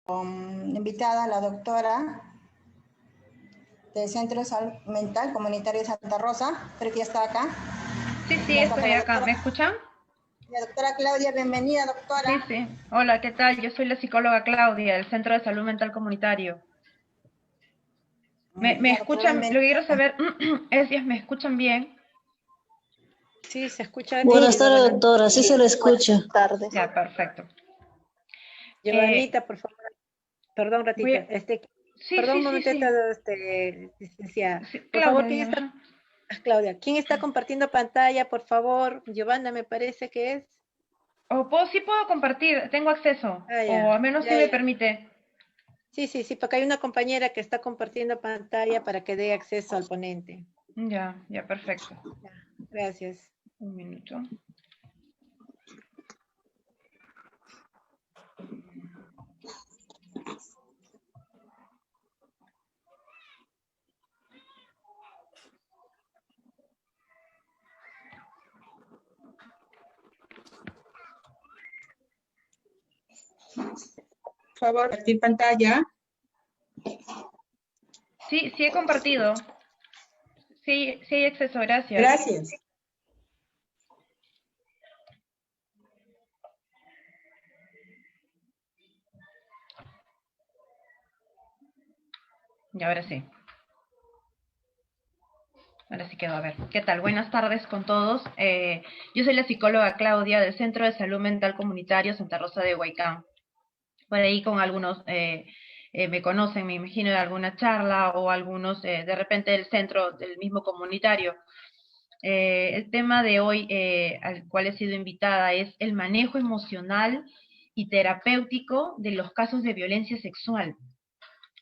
invitada la doctora del Centro de Salud Mental Comunitario de Santa Rosa. Creo que ya está acá. Sí, estoy acá. ¿Me escuchan? La doctora Claudia, bienvenida, doctora. Sí. Hola, ¿qué tal? Yo soy la psicóloga Claudia, del Centro de Salud Mental Comunitario. ¿Me Ya, doctora, escuchan? Lo que quiero bienvenida. saber es si me escuchan bien. Sí, se escucha Buenas nítido. tardes, Buenas doctora. Sí se le escucha. Tardes. Ya, perfecto. Giovanita, por favor. Perdón, Voy ratito. a... Perdón un Sí. momentito, licenciada. Sí, Por favor, Claudia, ¿quién dígame. está? Claudia, ¿quién está compartiendo pantalla, por favor? Giovanna, me parece que es. Sí puedo compartir, tengo acceso, Ah, o al ya, menos sí ya, me ya. permite. Sí, porque hay una compañera que está compartiendo pantalla para que dé acceso al ponente. Ya, perfecto. Ya, gracias. Un minuto. Por favor, compartir pantalla. Sí he compartido. Sí hay acceso, gracias. Gracias. Y ahora sí. Ahora sí quedó. A ver, ¿qué tal? Buenas tardes con todos. Yo soy la psicóloga Claudia del Centro de Salud Mental Comunitario Santa Rosa de Huaycán. Por ahí con algunos me conocen, me imagino, de alguna charla o algunos de repente del centro del mismo comunitario. El tema de hoy al cual he sido invitada es el manejo emocional y terapéutico de los casos de violencia sexual.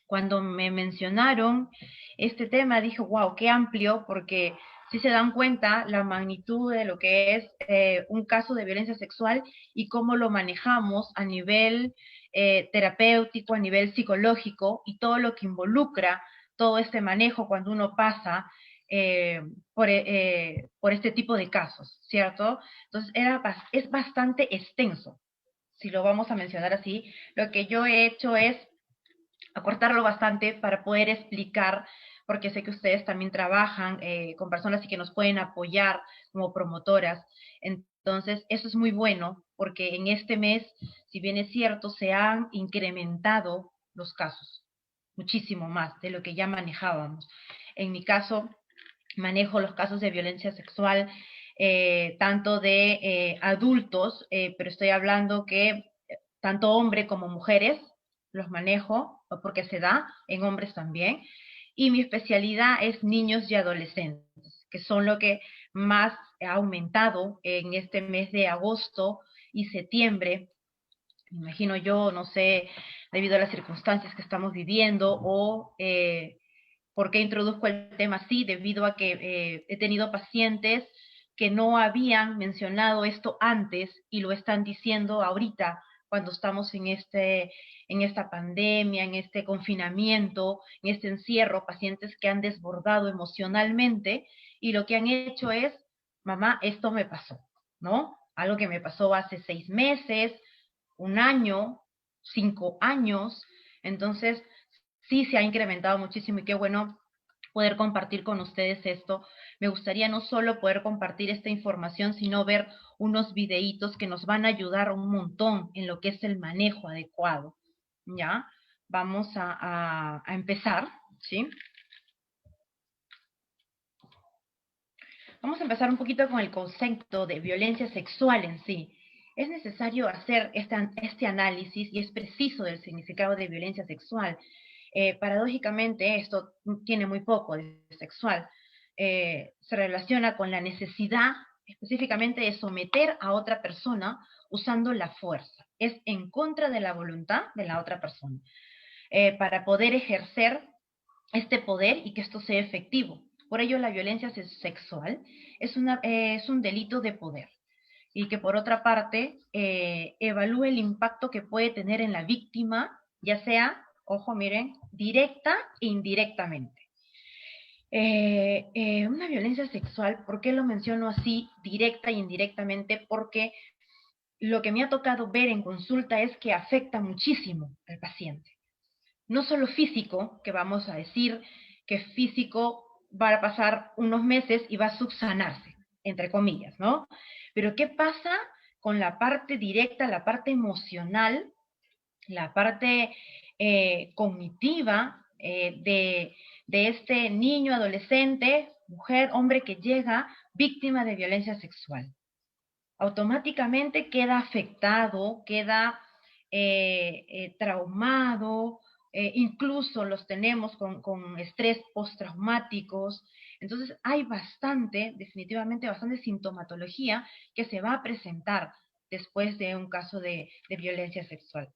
Cuando me mencionaron este tema dije, wow, qué amplio, porque si se dan cuenta la magnitud de lo que es un caso de violencia sexual y cómo lo manejamos a nivel terapéutico, a nivel psicológico y todo lo que involucra todo este manejo cuando uno pasa por este tipo de casos, ¿cierto? Entonces es bastante extenso, si lo vamos a mencionar así. Lo que yo he hecho es acortarlo bastante para poder explicar, porque sé que ustedes también trabajan con personas y que nos pueden apoyar como promotoras. Entonces, eso es muy bueno, porque en este mes, si bien es cierto, se han incrementado los casos, muchísimo más de lo que ya manejábamos. En mi caso, manejo los casos de violencia sexual, tanto de adultos, pero estoy hablando que tanto hombres como mujeres los manejo, porque se da en hombres también, y mi especialidad es niños y adolescentes, que son lo que más ha aumentado en este mes de agosto y septiembre. Me imagino yo, no sé, debido a las circunstancias que estamos viviendo o ¿por qué introduzco el tema así? Debido a que he tenido pacientes que no habían mencionado esto antes y lo están diciendo ahorita cuando estamos en esta pandemia, en este confinamiento, en este encierro, pacientes que han desbordado emocionalmente y lo que han hecho es, mamá, esto me pasó, ¿no? Algo que me pasó hace 6 meses, un año, 5 años, entonces sí se ha incrementado muchísimo y qué bueno poder compartir con ustedes esto. Me gustaría no solo poder compartir esta información, sino ver unos videitos que nos van a ayudar un montón en lo que es el manejo adecuado. ¿Ya? Vamos a empezar, ¿sí? Vamos a empezar un poquito con el concepto de violencia sexual en sí. Es necesario hacer este análisis y es preciso del significado de violencia sexual. Paradójicamente, esto tiene muy poco de sexual. Se relaciona con la necesidad específicamente de someter a otra persona usando la fuerza. Es en contra de la voluntad de la otra persona. Para poder ejercer este poder y que esto sea efectivo. Por ello, la violencia sexual es un delito de poder y que por otra parte evalúe el impacto que puede tener en la víctima, ya sea, ojo, miren, directa e indirectamente. Una violencia sexual, ¿por qué lo menciono así, directa e indirectamente? Porque lo que me ha tocado ver en consulta es que afecta muchísimo al paciente. No solo físico, que vamos a decir que físico va a pasar unos meses y va a subsanarse, entre comillas, ¿no? Pero ¿qué pasa con la parte directa, la parte emocional, la parte cognitiva de este niño, adolescente, mujer, hombre que llega víctima de violencia sexual? Automáticamente queda afectado, queda traumado, incluso los tenemos con estrés postraumáticos. Entonces hay definitivamente bastante sintomatología que se va a presentar después de un caso de violencia sexual.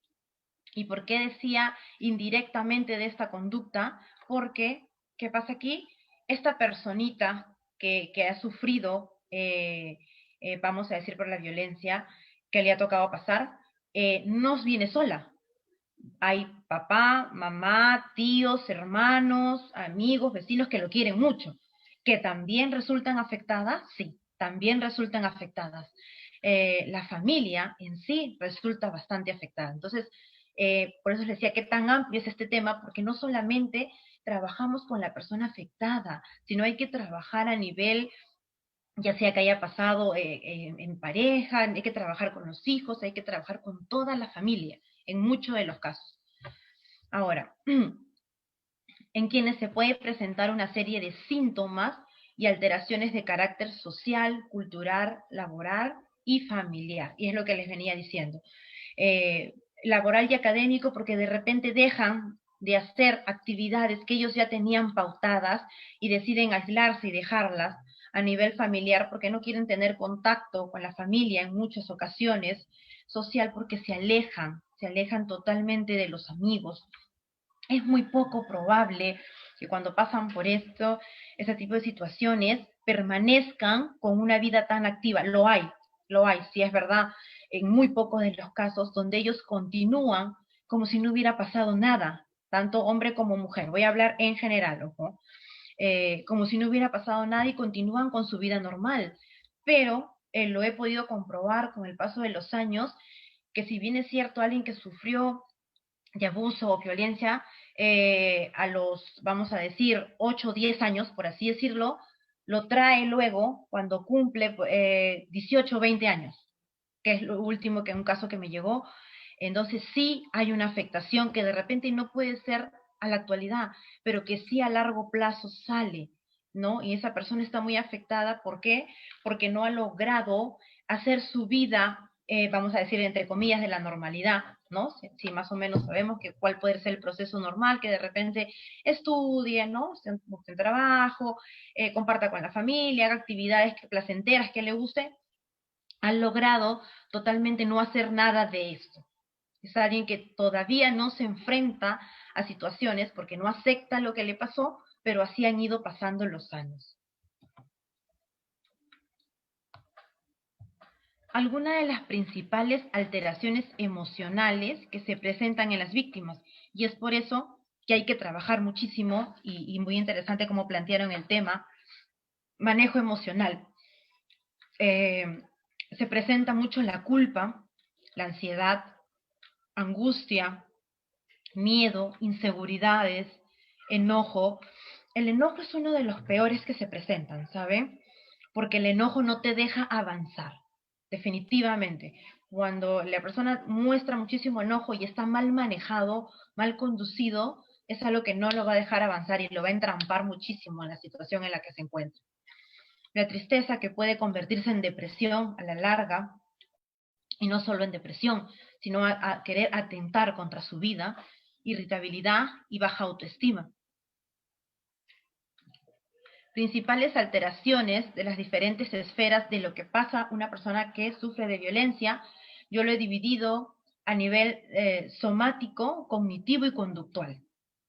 ¿Y por qué decía indirectamente de esta conducta? Porque, ¿qué pasa aquí? Esta personita que ha sufrido, vamos a decir, por la violencia que le ha tocado pasar, no viene sola. Hay papá, mamá, tíos, hermanos, amigos, vecinos que lo quieren mucho. ¿Que también resultan afectadas? Sí, también resultan afectadas. La familia en sí resulta bastante afectada. Entonces, por eso les decía que tan amplio es este tema, porque no solamente trabajamos con la persona afectada, sino hay que trabajar a nivel, ya sea que haya pasado en pareja, hay que trabajar con los hijos, hay que trabajar con toda la familia, en muchos de los casos. Ahora, en quienes se puede presentar una serie de síntomas y alteraciones de carácter social, cultural, laboral y familiar. Y es lo que les venía diciendo. Laboral y académico, porque de repente dejan de hacer actividades que ellos ya tenían pautadas y deciden aislarse y dejarlas. A nivel familiar, porque no quieren tener contacto con la familia en muchas ocasiones. Social, porque se alejan totalmente de los amigos. Es muy poco probable que cuando pasan por ese tipo de situaciones, permanezcan con una vida tan activa. Lo hay, sí es verdad, en muy pocos de los casos donde ellos continúan como si no hubiera pasado nada, tanto hombre como mujer. Voy a hablar en general, ojo. Como si no hubiera pasado nada y continúan con su vida normal. Pero lo he podido comprobar con el paso de los años, que si bien es cierto, alguien que sufrió de abuso o violencia a los, vamos a decir, 8 o 10 años, por así decirlo, lo trae luego cuando cumple 18 o 20 años, que es lo último que un caso que me llegó. Entonces sí hay una afectación que de repente no puede ser a la actualidad, pero que sí a largo plazo sale, ¿no? Y esa persona está muy afectada, ¿por qué? Porque no ha logrado hacer su vida, vamos a decir, entre comillas, de la normalidad, ¿no? Si más o menos sabemos que cuál puede ser el proceso normal, que de repente estudie, ¿no? Busque trabajo, comparta con la familia, haga actividades placenteras que le guste. Han logrado totalmente no hacer nada de esto. Es alguien que todavía no se enfrenta a situaciones porque no acepta lo que le pasó, pero así han ido pasando los años. Algunas de las principales alteraciones emocionales que se presentan en las víctimas, y es por eso que hay que trabajar muchísimo, y muy interesante como plantearon el tema, manejo emocional. Se presenta mucho la culpa, la ansiedad, angustia, miedo, inseguridades, enojo. El enojo es uno de los peores que se presentan, ¿sabe? Porque el enojo no te deja avanzar, definitivamente. Cuando la persona muestra muchísimo enojo y está mal manejado, mal conducido, es algo que no lo va a dejar avanzar y lo va a entrampar muchísimo en la situación en la que se encuentra. La tristeza, que puede convertirse en depresión a la larga, y no solo en depresión, sino a querer atentar contra su vida, irritabilidad y baja autoestima. Principales alteraciones de las diferentes esferas de lo que pasa una persona que sufre de violencia, yo lo he dividido a nivel somático, cognitivo y conductual,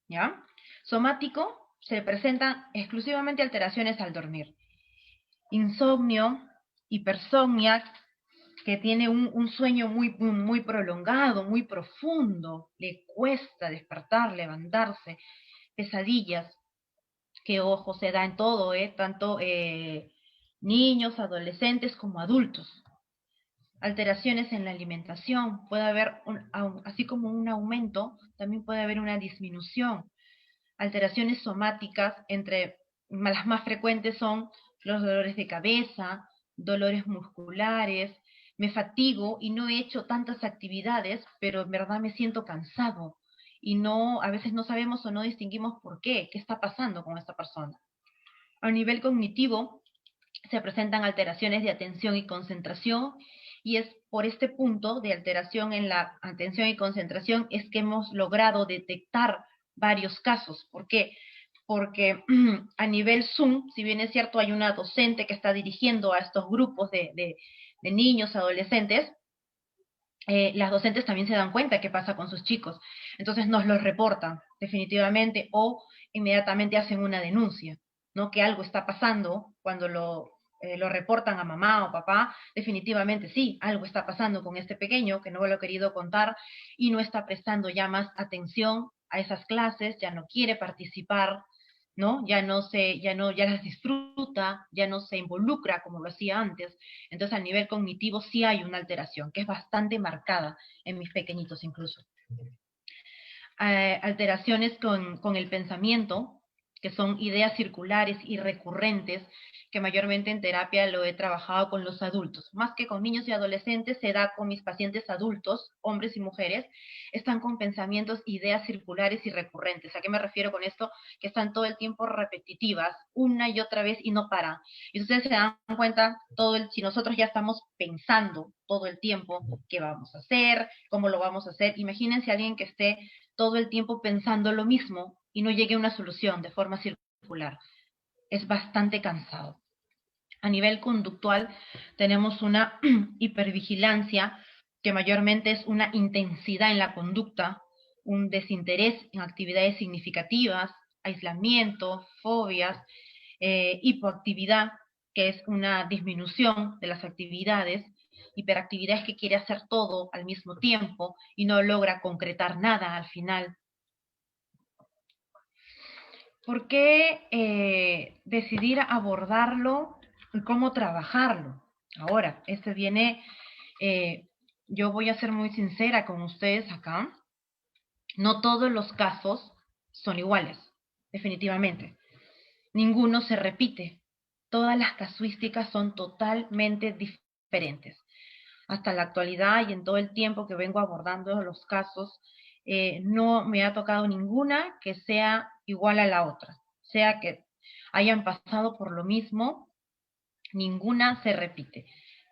¿ya? Somático, se presentan exclusivamente alteraciones al dormir. Insomnio, hipersomnia, que tiene un sueño muy prolongado, muy profundo, le cuesta despertar, levantarse, pesadillas, que ojo, se da en todo, tanto niños, adolescentes como adultos. Alteraciones en la alimentación, puede haber, así como un aumento, también puede haber una disminución. Alteraciones somáticas, entre las más frecuentes son los dolores de cabeza, dolores musculares, me fatigo y no he hecho tantas actividades, pero en verdad me siento cansado y no, a veces no sabemos o no distinguimos por qué está pasando con esta persona. A nivel cognitivo, se presentan alteraciones de atención y concentración, y es por este punto de alteración en la atención y concentración es que hemos logrado detectar varios casos. ¿Por qué? Porque a nivel Zoom, si bien es cierto, hay una docente que está dirigiendo a estos grupos de niños, adolescentes, las docentes también se dan cuenta qué pasa con sus chicos. Entonces nos los reportan definitivamente o inmediatamente hacen una denuncia, ¿no? Que algo está pasando cuando lo reportan a mamá o papá, definitivamente sí, algo está pasando con este pequeño que no me lo ha querido contar y no está prestando ya más atención a esas clases, ya no quiere participar, ¿no? Ya las disfruta, ya no se involucra como lo hacía antes. Entonces, a nivel cognitivo sí hay una alteración, que es bastante marcada en mis pequeñitos incluso. Alteraciones con el pensamiento, que son ideas circulares y recurrentes, que mayormente en terapia lo he trabajado con los adultos. Más que con niños y adolescentes, se da con mis pacientes adultos, hombres y mujeres, están con pensamientos, ideas circulares y recurrentes. ¿A qué me refiero con esto? Que están todo el tiempo repetitivas, una y otra vez y no paran. Y ustedes se dan cuenta, si nosotros ya estamos pensando todo el tiempo qué vamos a hacer, cómo lo vamos a hacer, imagínense a alguien que esté todo el tiempo pensando lo mismo y no llegue a una solución de forma circular. Es bastante cansado. A nivel conductual tenemos una hipervigilancia que mayormente es una intensidad en la conducta, un desinterés en actividades significativas, aislamiento, fobias, hipoactividad, que es una disminución de las actividades, hiperactividad es que quiere hacer todo al mismo tiempo y no logra concretar nada al final. ¿Por qué decidir abordarlo y cómo trabajarlo? Ahora, yo voy a ser muy sincera con ustedes acá, no todos los casos son iguales, definitivamente. Ninguno se repite, todas las casuísticas son totalmente diferentes. Hasta la actualidad y en todo el tiempo que vengo abordando los casos, no me ha tocado ninguna que sea igual a la otra. Sea que hayan pasado por lo mismo, ninguna se repite.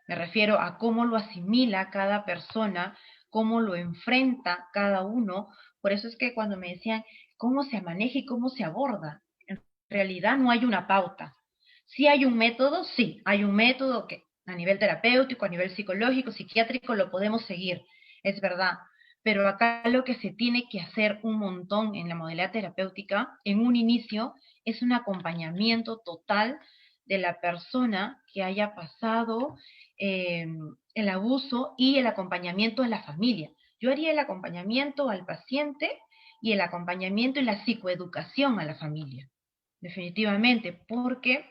Me refiero a cómo lo asimila cada persona, cómo lo enfrenta cada uno. Por eso es que cuando me decían cómo se maneja y cómo se aborda, en realidad no hay una pauta. Sí hay un método, sí, hay un método que a nivel terapéutico, a nivel psicológico, psiquiátrico, lo podemos seguir, es verdad. Pero acá lo que se tiene que hacer un montón en la modalidad terapéutica, en un inicio, es un acompañamiento total de la persona que haya pasado el abuso y el acompañamiento de la familia. Yo haría el acompañamiento al paciente y el acompañamiento y la psicoeducación a la familia, definitivamente, porque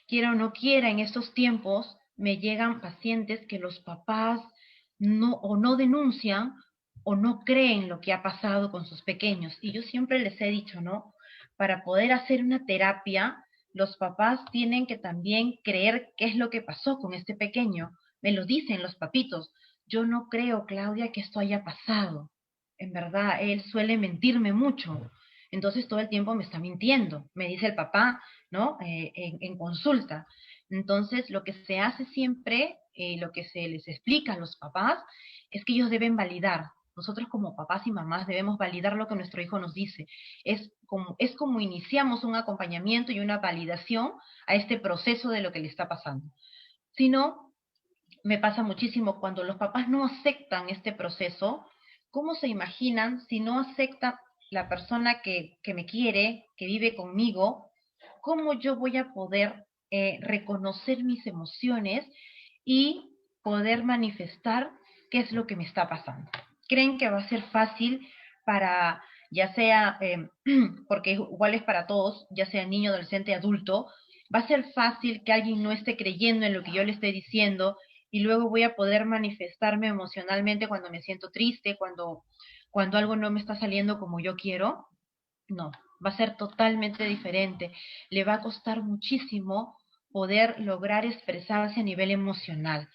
quiera o no quiera, en estos tiempos me llegan pacientes que los papás no denuncian o no creen lo que ha pasado con sus pequeños. Y yo siempre les he dicho, ¿no? Para poder hacer una terapia, los papás tienen que también creer qué es lo que pasó con este pequeño. Me lo dicen los papitos. Yo no creo, Claudia, que esto haya pasado. En verdad, él suele mentirme mucho. Entonces todo el tiempo me está mintiendo, me dice el papá, ¿no? En consulta. Entonces lo que se hace siempre, lo que se les explica a los papás, es que ellos deben validar. Nosotros como papás y mamás debemos validar lo que nuestro hijo nos dice. Es como iniciamos un acompañamiento y una validación a este proceso de lo que le está pasando. Si no, me pasa muchísimo cuando los papás no aceptan este proceso. ¿Cómo se imaginan si no acepta la persona que me quiere, que vive conmigo? ¿Cómo yo voy a poder reconocer mis emociones y poder manifestar qué es lo que me está pasando? ¿Creen que va a ser fácil para, ya sea, porque igual es para todos, ya sea niño, adolescente, adulto, va a ser fácil que alguien no esté creyendo en lo que yo le estoy diciendo y luego voy a poder manifestarme emocionalmente cuando me siento triste, cuando algo no me está saliendo como yo quiero. No, va a ser totalmente diferente. Le va a costar muchísimo poder lograr expresarse a nivel emocional.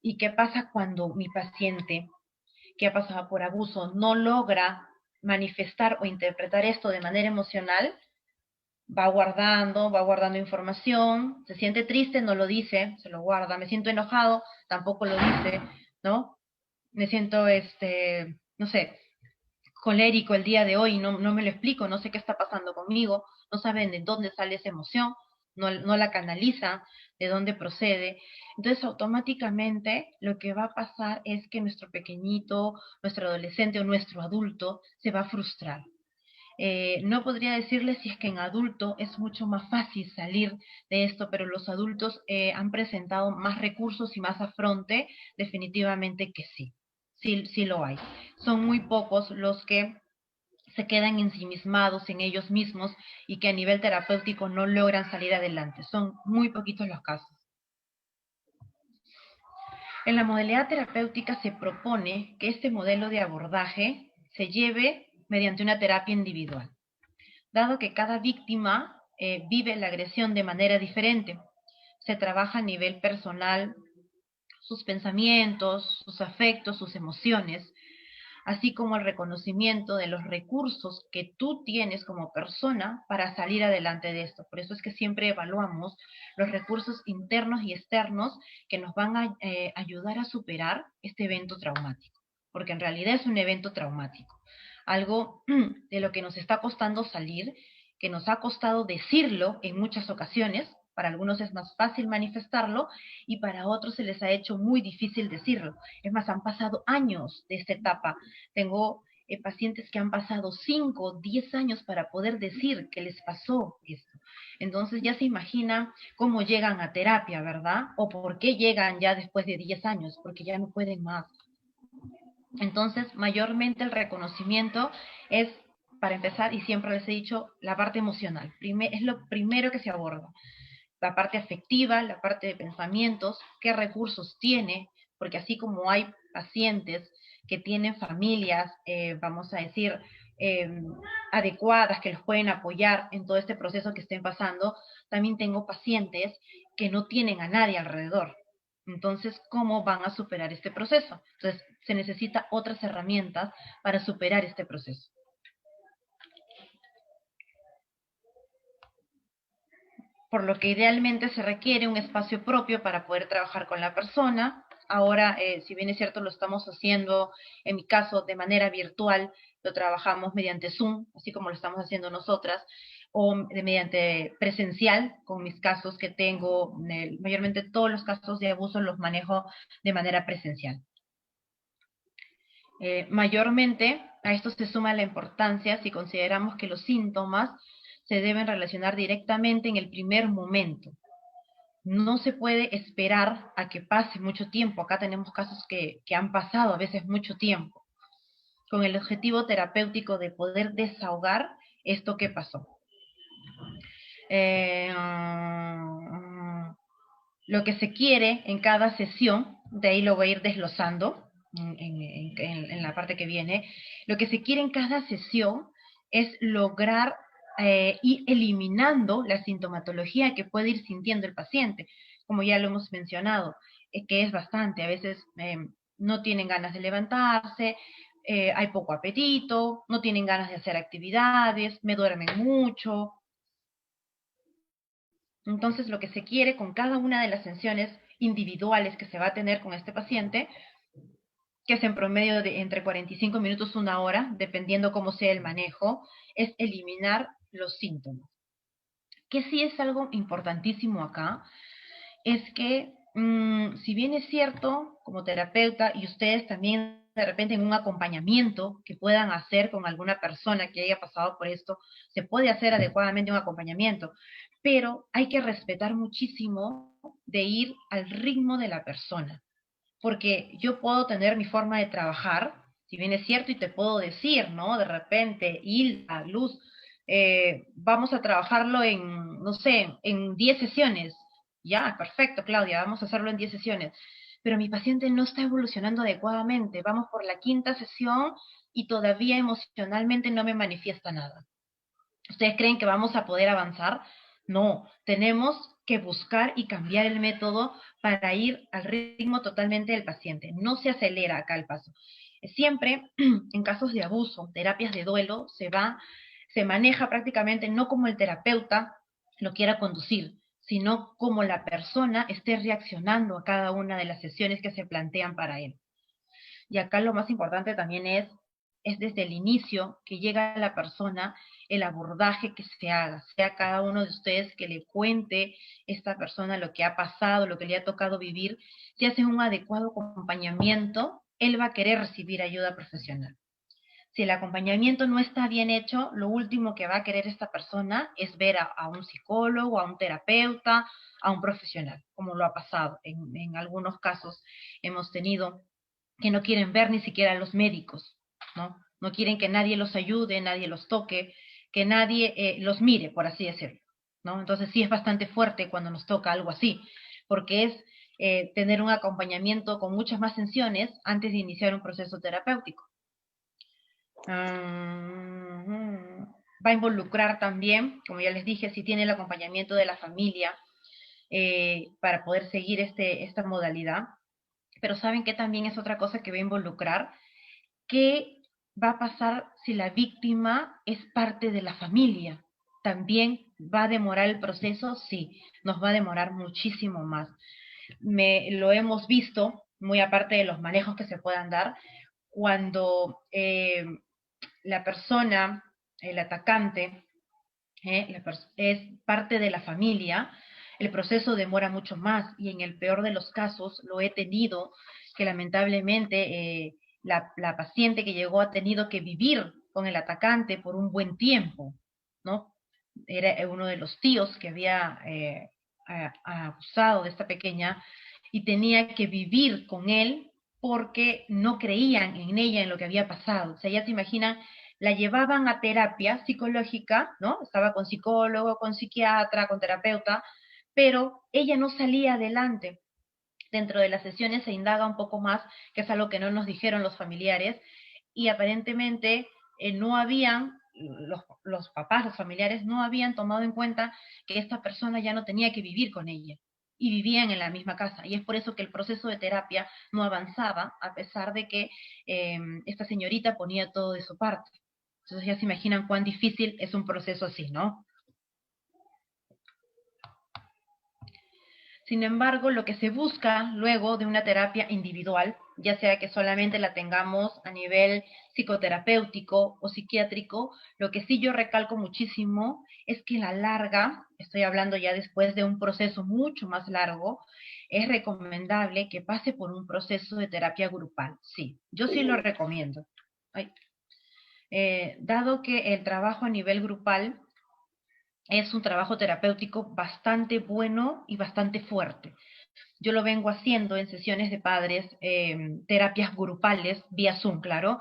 ¿Y qué pasa cuando mi paciente que ha pasado por abuso no logra manifestar o interpretar esto de manera emocional? Va guardando información, se siente triste, no lo dice, se lo guarda, me siento enojado, tampoco lo dice, ¿no? Me siento, no sé, colérico el día de hoy, no me lo explico, no sé qué está pasando conmigo, no saben de dónde sale esa emoción, no la canaliza, de dónde procede. Entonces, automáticamente lo que va a pasar es que nuestro pequeñito, nuestro adolescente o nuestro adulto se va a frustrar. No podría decirles si es que en adulto es mucho más fácil salir de esto, pero los adultos han presentado más recursos y más afronte, definitivamente que sí. Sí lo hay. Son muy pocos los que se quedan ensimismados en ellos mismos y que a nivel terapéutico no logran salir adelante. Son muy poquitos los casos. En la modalidad terapéutica se propone que este modelo de abordaje se lleve mediante una terapia individual, dado que cada víctima vive la agresión de manera diferente. Se trabaja a nivel personal sus pensamientos, sus afectos, sus emociones, así como el reconocimiento de los recursos que tú tienes como persona para salir adelante de esto. Por eso es que siempre evaluamos los recursos internos y externos que nos van a ayudar a superar este evento traumático, porque en realidad es un evento traumático, algo de lo que nos está costando salir, que nos ha costado decirlo en muchas ocasiones. Para algunos es más fácil manifestarlo y para otros se les ha hecho muy difícil decirlo. Es más, han pasado años de esta etapa. Tengo pacientes que han pasado 5, 10 años para poder decir que les pasó esto. Entonces ya se imagina cómo llegan a terapia, ¿verdad? O por qué llegan ya después de 10 años, porque ya no pueden más. Entonces, mayormente el reconocimiento es, para empezar, y siempre les he dicho, la parte emocional. Es lo primero que se aborda. La parte afectiva, la parte de pensamientos, qué recursos tiene, porque así como hay pacientes que tienen familias, vamos a decir, eh, adecuadas, que los pueden apoyar en todo este proceso que estén pasando, también tengo pacientes que no tienen a nadie alrededor. Entonces, ¿cómo van a superar este proceso? Entonces, se necesitan otras herramientas para superar este proceso. Por lo que idealmente se requiere un espacio propio para poder trabajar con la persona. Ahora, si bien es cierto, lo estamos haciendo, en mi caso, de manera virtual, lo trabajamos mediante Zoom, así como lo estamos haciendo nosotras, o mediante presencial, con mis casos que tengo, mayormente todos los casos de abuso los manejo de manera presencial. Mayormente, a esto se suma la importancia si consideramos que los síntomas se deben relacionar directamente en el primer momento. No se puede esperar a que pase mucho tiempo. Acá tenemos casos que han pasado a veces mucho tiempo, con el objetivo terapéutico de poder desahogar esto que pasó. Lo que se quiere en cada sesión, de ahí lo voy a ir desglosando en la parte que viene, lo que se quiere en cada sesión es lograr ir eliminando la sintomatología que puede ir sintiendo el paciente, como ya lo hemos mencionado, que es bastante, a veces no tienen ganas de levantarse, hay poco apetito, no tienen ganas de hacer actividades, me duermen mucho. Entonces, lo que se quiere con cada una de las sesiones individuales que se va a tener con este paciente, que es en promedio de entre 45 minutos a 1 hora, dependiendo cómo sea el manejo, es eliminar los síntomas. Que sí es algo importantísimo acá, es que si bien es cierto, como terapeuta, y ustedes también de repente en un acompañamiento que puedan hacer con alguna persona que haya pasado por esto, se puede hacer adecuadamente un acompañamiento, pero hay que respetar muchísimo de ir al ritmo de la persona, porque yo puedo tener mi forma de trabajar, si bien es cierto, y te puedo decir, ¿no? De repente, Hilda, Luz, vamos a trabajarlo en, no sé, en 10 sesiones. Ya, perfecto, Claudia, vamos a hacerlo en 10 sesiones. pero mi paciente no está evolucionando adecuadamente, vamos por la 5ª sesión y todavía emocionalmente no me manifiesta nada. ¿Ustedes creen que vamos a poder avanzar? No, tenemos que buscar y cambiar el método para ir al ritmo totalmente del paciente. No se acelera acá el paso. Siempre, en casos de abuso, terapias de duelo, se maneja prácticamente no como el terapeuta lo quiera conducir, sino como la persona esté reaccionando a cada una de las sesiones que se plantean para él. Y acá lo más importante también es desde el inicio que llega la persona, el abordaje que se haga, sea cada uno de ustedes que le cuente esta persona lo que ha pasado, lo que le ha tocado vivir, si hacen un adecuado acompañamiento, él va a querer recibir ayuda profesional. Si el acompañamiento no está bien hecho, lo último que va a querer esta persona es ver a un psicólogo, a un terapeuta, a un profesional, como lo ha pasado. En algunos casos hemos tenido que no quieren ver ni siquiera a los médicos, ¿no? No quieren que nadie los ayude, nadie los toque, que nadie los mire, por así decirlo, ¿no? Entonces sí es bastante fuerte cuando nos toca algo así, porque es tener un acompañamiento con muchas más tensiones antes de iniciar un proceso terapéutico. Va a involucrar también, como ya les dije, si tiene el acompañamiento de la familia para poder seguir esta modalidad. Pero ¿saben qué también es otra cosa que va a involucrar? ¿Qué va a pasar si la víctima es parte de la familia? ¿También va a demorar el proceso? Sí, nos va a demorar muchísimo más. Lo hemos visto, muy aparte de los manejos que se puedan dar, cuando la persona, el atacante, es parte de la familia, el proceso demora mucho más y en el peor de los casos lo he tenido que lamentablemente la paciente que llegó ha tenido que vivir con el atacante por un buen tiempo, ¿no? Era uno de los tíos que había abusado de esta pequeña y tenía que vivir con él porque no creían en ella, en lo que había pasado. O sea, ya se imaginan, la llevaban a terapia psicológica, ¿no? Estaba con psicólogo, con psiquiatra, con terapeuta, pero ella no salía adelante. Dentro de las sesiones se indaga un poco más, que es algo que no nos dijeron los familiares, y aparentemente no habían, los papás, los familiares, no habían tomado en cuenta que esta persona ya no tenía que vivir con ella, y vivían en la misma casa, y es por eso que el proceso de terapia no avanzaba, a pesar de que esta señorita ponía todo de su parte. Entonces ya se imaginan cuán difícil es un proceso así, ¿no? Sin embargo, lo que se busca luego de una terapia individual, ya sea que solamente la tengamos a nivel psicoterapéutico o psiquiátrico, lo que sí yo recalco muchísimo es que a la larga, estoy hablando ya después de un proceso mucho más largo, es recomendable que pase por un proceso de terapia grupal. Sí, yo sí lo recomiendo. Dado que el trabajo a nivel grupal es un trabajo terapéutico bastante bueno y bastante fuerte. Yo lo vengo haciendo en sesiones de padres, terapias grupales, vía Zoom, claro,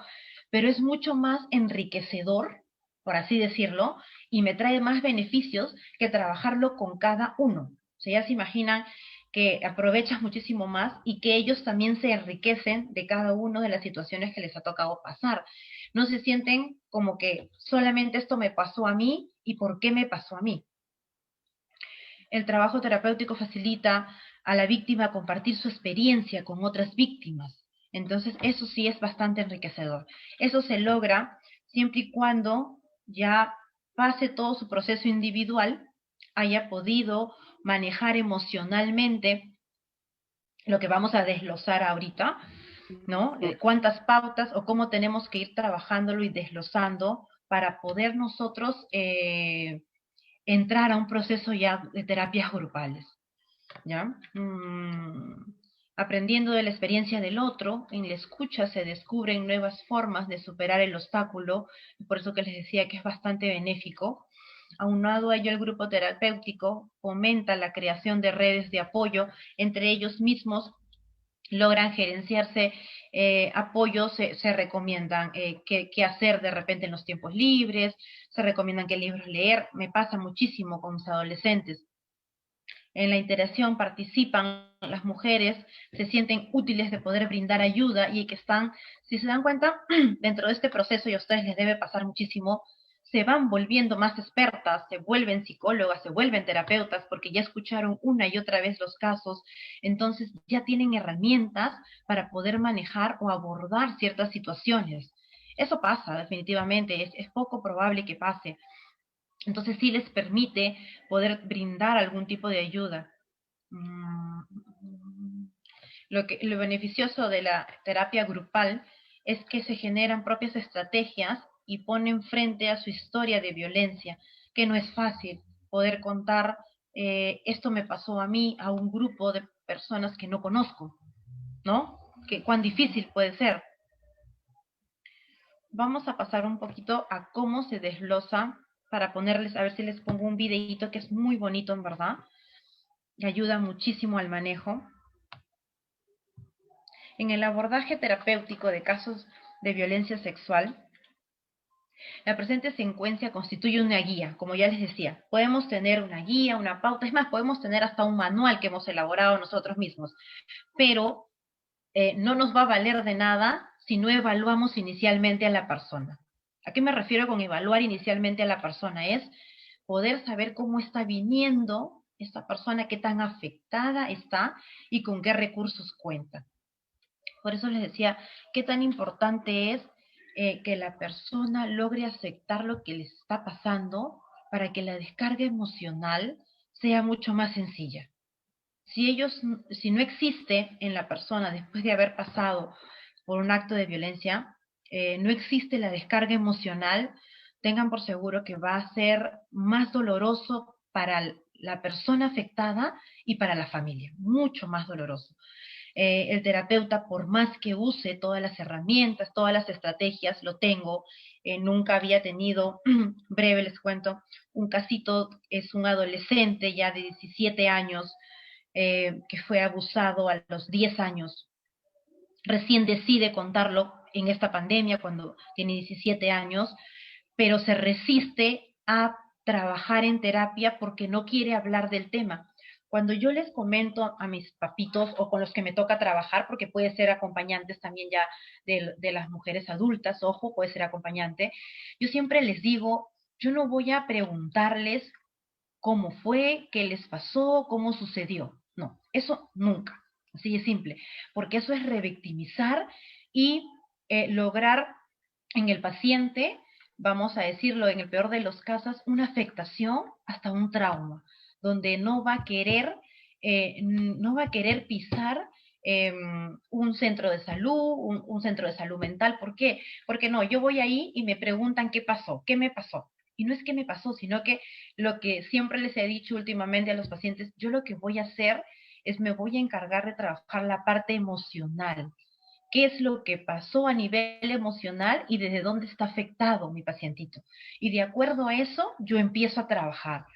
pero es mucho más enriquecedor, por así decirlo, y me trae más beneficios que trabajarlo con cada uno. O sea, ya se imaginan que aprovechas muchísimo más y que ellos también se enriquecen de cada una de las situaciones que les ha tocado pasar. No se sienten como que solamente esto me pasó a mí y por qué me pasó a mí. El trabajo terapéutico facilita a la víctima compartir su experiencia con otras víctimas. Entonces, eso sí es bastante enriquecedor. Eso se logra siempre y cuando ya pase todo su proceso individual, haya podido manejar emocionalmente lo que vamos a desglosar ahorita, ¿no? Cuántas pautas o cómo tenemos que ir trabajándolo y desglosando para poder nosotros entrar a un proceso ya de terapias grupales, ¿ya? Aprendiendo de la experiencia del otro, en la escucha se descubren nuevas formas de superar el obstáculo, por eso que les decía que es bastante benéfico. Aunado a ello, el grupo terapéutico fomenta la creación de redes de apoyo entre ellos mismos, logran gerenciarse apoyos, se recomiendan qué hacer de repente en los tiempos libres, se recomiendan qué libros leer. Me pasa muchísimo con mis adolescentes. En la interacción participan las mujeres se sienten útiles de poder brindar ayuda y que están, si se dan cuenta, dentro de este proceso, y a ustedes les debe pasar muchísimo, se van volviendo más expertas, se vuelven psicólogas, se vuelven terapeutas, porque ya escucharon una y otra vez los casos, entonces ya tienen herramientas para poder manejar o abordar ciertas situaciones. Eso pasa, definitivamente, es poco probable que pase. Entonces sí les permite poder brindar algún tipo de ayuda. Lo beneficioso de la terapia grupal es que se generan propias estrategias y ponen frente a su historia de violencia, que no es fácil poder contar esto me pasó a mí, a un grupo de personas que no conozco, ¿no? Que cuán difícil puede ser. Vamos a pasar un poquito a cómo se desglosa para ponerles, a ver si les pongo un videíto que es muy bonito en verdad, y ayuda muchísimo al manejo. En el abordaje terapéutico de casos de violencia sexual, la presente secuencia constituye una guía, como ya les decía. Podemos tener una guía, una pauta, es más, podemos tener hasta un manual que hemos elaborado nosotros mismos, pero no nos va a valer de nada si no evaluamos inicialmente a la persona. ¿A qué me refiero con evaluar inicialmente a la persona? Es poder saber cómo está viniendo esta persona, qué tan afectada está y con qué recursos cuenta. Por eso les decía, qué tan importante es que la persona logre aceptar lo que les está pasando para que la descarga emocional sea mucho más sencilla. Si no existe en la persona después de haber pasado por un acto de violencia, no existe la descarga emocional, tengan por seguro que va a ser más doloroso para la persona afectada y para la familia, mucho más doloroso. El terapeuta, por más que use todas las herramientas, todas las estrategias, lo tengo, nunca había tenido, breve les cuento, un casito, es un adolescente ya de 17 años, que fue abusado a los 10 años. Recién decide contarlo en esta pandemia cuando tiene 17 años, pero se resiste a trabajar en terapia porque no quiere hablar del tema. Cuando yo les comento a mis papitos o con los que me toca trabajar, porque puede ser acompañantes también ya de las mujeres adultas, ojo, puede ser acompañante, yo siempre les digo, yo no voy a preguntarles cómo fue, qué les pasó, cómo sucedió. No, eso nunca. Así de simple. Porque eso es revictimizar y lograr en el paciente, vamos a decirlo en el peor de los casos, una afectación hasta un trauma, donde no va a querer pisar un centro de salud, un centro de salud mental. ¿Por qué? Porque no, yo voy ahí y me preguntan qué pasó, qué me pasó. Y no es que me pasó, sino que lo que siempre les he dicho últimamente a los pacientes, yo lo que voy a hacer es me voy a encargar de trabajar la parte emocional. ¿Qué es lo que pasó a nivel emocional y desde dónde está afectado mi pacientito? Y de acuerdo a eso, yo empiezo a trabajar.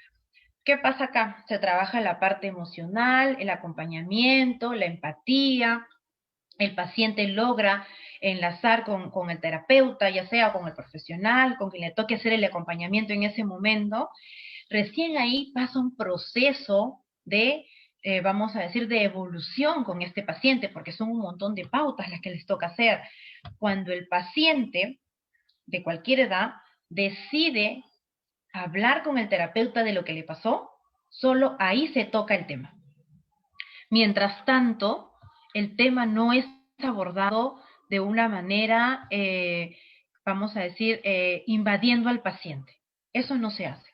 ¿Qué pasa acá? Se trabaja la parte emocional, el acompañamiento, la empatía, el paciente logra enlazar con el terapeuta, ya sea con el profesional, con quien le toque hacer el acompañamiento en ese momento, recién ahí pasa un proceso de, vamos a decir, de evolución con este paciente, porque son un montón de pautas las que les toca hacer. Cuando el paciente de cualquier edad decide hablar con el terapeuta de lo que le pasó, solo ahí se toca el tema. Mientras tanto, el tema no es abordado de una manera, vamos a decir, invadiendo al paciente. Eso no se hace.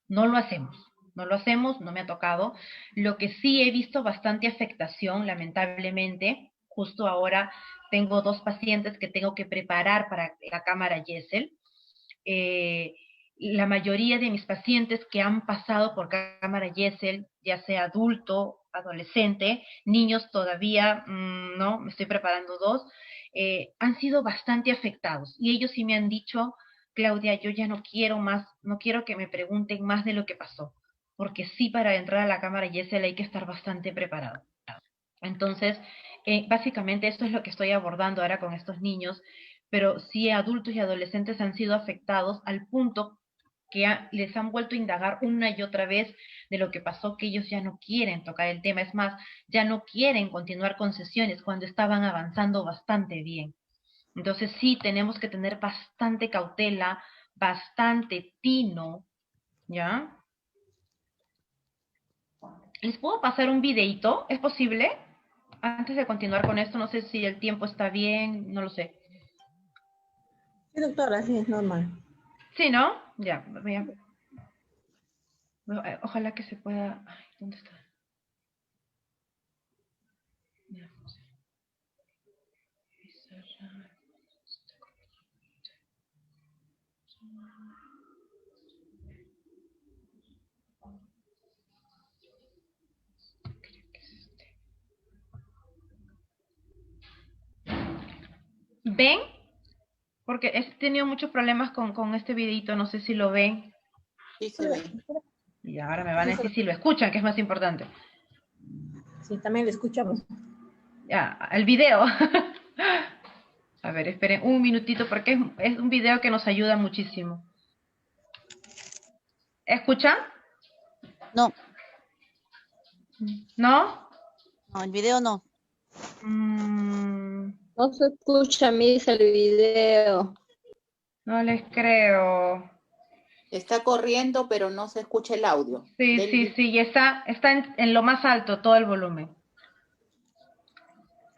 No lo hacemos. No lo hacemos, no me ha tocado. Lo que sí he visto bastante afectación, lamentablemente, justo ahora tengo 2 pacientes que tengo que preparar para la cámara Gesell. La mayoría de mis pacientes que han pasado por cámara Gesell, ya sea adulto, adolescente, niños todavía, no, me estoy preparando 2, han sido bastante afectados. Y ellos sí me han dicho, Claudia, yo ya no quiero más, no quiero que me pregunten más de lo que pasó, porque sí, para entrar a la cámara Gesell hay que estar bastante preparado. Entonces, básicamente esto es lo que estoy abordando ahora con estos niños, pero sí adultos y adolescentes han sido afectados al punto que les han vuelto a indagar una y otra vez de lo que pasó, que ellos ya no quieren tocar el tema. Es más, ya no quieren continuar con sesiones cuando estaban avanzando bastante bien. Entonces sí, tenemos que tener bastante cautela, bastante tino, ¿ya? ¿Les puedo pasar un videíto? ¿Es posible? Antes de continuar con esto, no sé si el tiempo está bien, no lo sé. Sí, doctora, sí, es normal. Sí, ¿no? Ya, voy ojalá que se pueda... Ay, ¿dónde está? Ya, ¿ven? Porque he tenido muchos problemas con este videito, no sé si lo ven. Sí, se ve. Y ahora me van a decir si lo escuchan, que es más importante. Sí, también lo escuchamos. Ya, el video. A ver, esperen un minutito porque es un video que nos ayuda muchísimo. ¿Escuchan? No, ¿No? no, el video no. Mm, No se escucha, Misa, el video. no les creo. Está corriendo, pero no se escucha el audio. Sí, y está en lo más alto todo el volumen.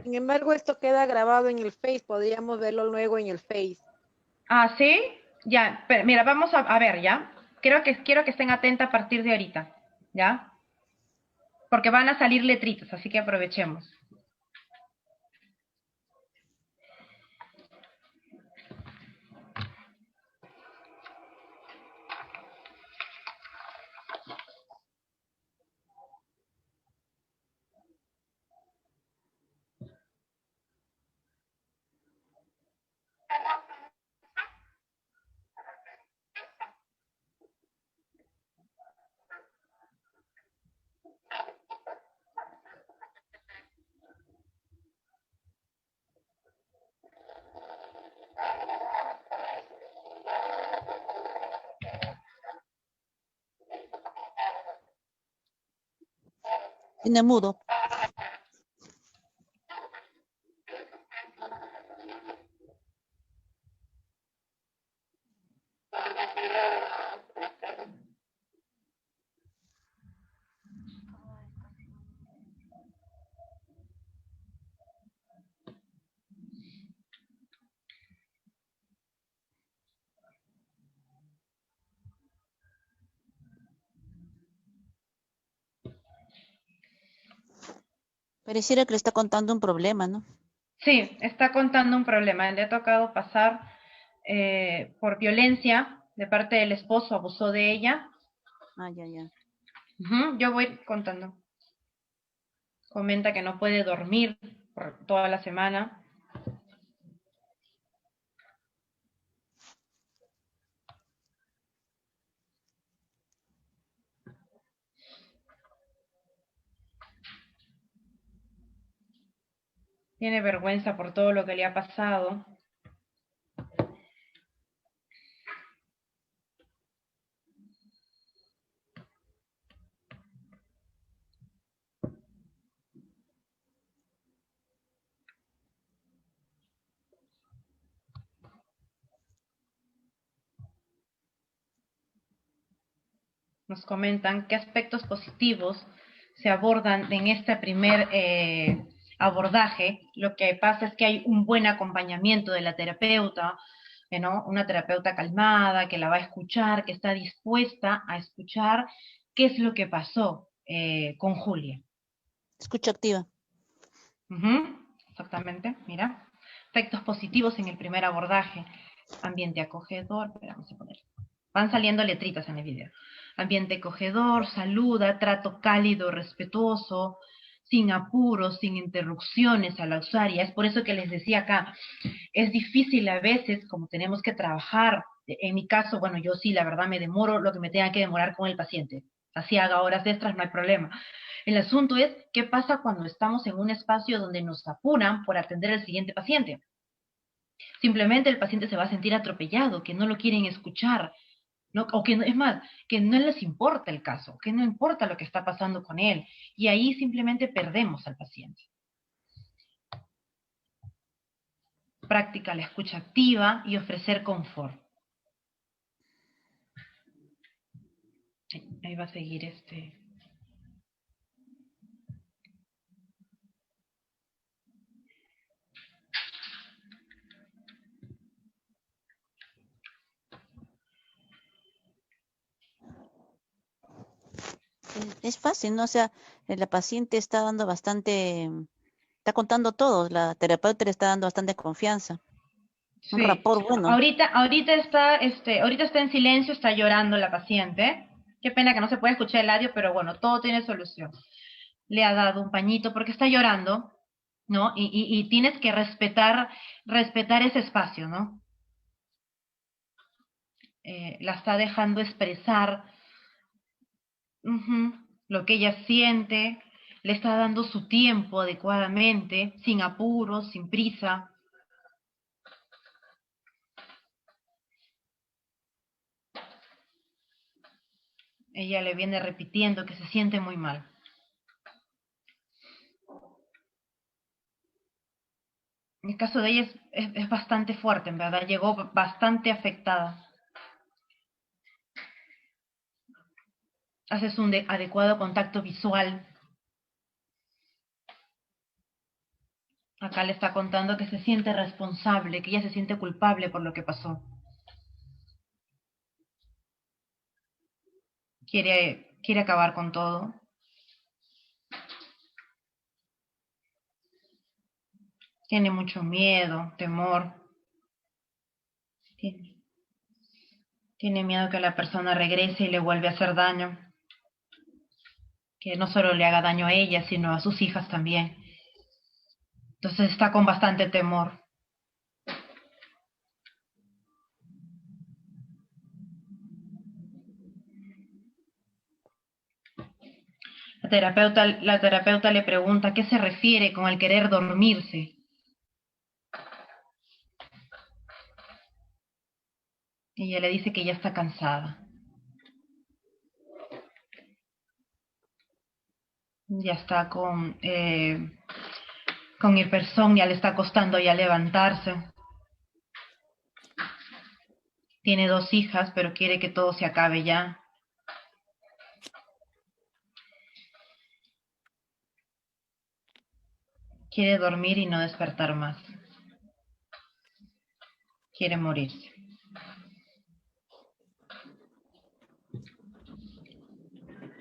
Sin embargo, esto queda grabado en el Face, podríamos verlo luego en el Face. Ah, ¿sí? Ya, pero mira, vamos a ver, ¿ya? Quiero que estén atentas a partir de ahorita, ¿ya? Porque van a salir letritas, así que aprovechemos. Tiene mudo. Pareciera que le está contando un problema, ¿no? Sí, está contando un problema. Le ha tocado pasar por violencia de parte del esposo, abusó de ella. Ah, ya. Yo voy contando. Comenta que no puede dormir por toda la semana. Tiene vergüenza por todo lo que le ha pasado. Nos comentan qué aspectos positivos se abordan en este primer abordaje. Lo que pasa es que hay un buen acompañamiento de la terapeuta, ¿no? Una terapeuta calmada, que la va a escuchar, que está dispuesta a escuchar qué es lo que pasó con Julia. Escucha activa. Exactamente, mira. Efectos positivos en el primer abordaje. Ambiente acogedor, vamos a poner. Van saliendo letritas en el video. Ambiente acogedor, saluda, trato cálido, respetuoso, sin apuros, sin interrupciones a la usuaria. Es por eso que les decía acá, es difícil a veces, como tenemos que trabajar. En mi caso, bueno, yo sí, la verdad, me demoro lo que me tenga que demorar con el paciente. Así haga horas extras, no hay problema. El asunto es, ¿qué pasa cuando estamos en un espacio donde nos apuran por atender al siguiente paciente? Simplemente el paciente se va a sentir atropellado, que no lo quieren escuchar. ¿no? O que, es más, que no les importa el caso, que no importa lo que está pasando con él, y ahí simplemente perdemos al paciente. Práctica la escucha activa y ofrecer confort. Sí, ahí va a seguir este. Es fácil, ¿no? O sea, la paciente está dando bastante, está contando todo, la terapeuta le está dando bastante confianza. Un Sí. rapport bueno. Ahorita está en silencio, está llorando la paciente. Qué pena que no se puede escuchar el audio, pero bueno, todo tiene solución. Le ha dado un pañito porque está llorando, ¿no? Y tienes que respetar ese espacio, ¿no? La está dejando expresar lo que ella siente, le está dando su tiempo adecuadamente, sin apuros, sin prisa. Ella le viene repitiendo que se siente muy mal. En el caso de ella es bastante fuerte, en verdad, llegó bastante afectada. Haces un adecuado contacto visual. Acá le está contando que se siente responsable, que ella se siente culpable por lo que pasó. Quiere acabar con todo. Tiene mucho miedo, temor. Tiene miedo que la persona regrese y le vuelva a hacer daño. Que no solo le haga daño a ella, sino a sus hijas también. Entonces está con bastante temor. La terapeuta le pregunta qué se refiere con el querer dormirse. Ella le dice que ya está cansada. Ya está con hipersomnia, le está costando ya levantarse. Tiene 2 hijas, pero quiere que todo se acabe ya. Quiere dormir y no despertar más. Quiere morirse.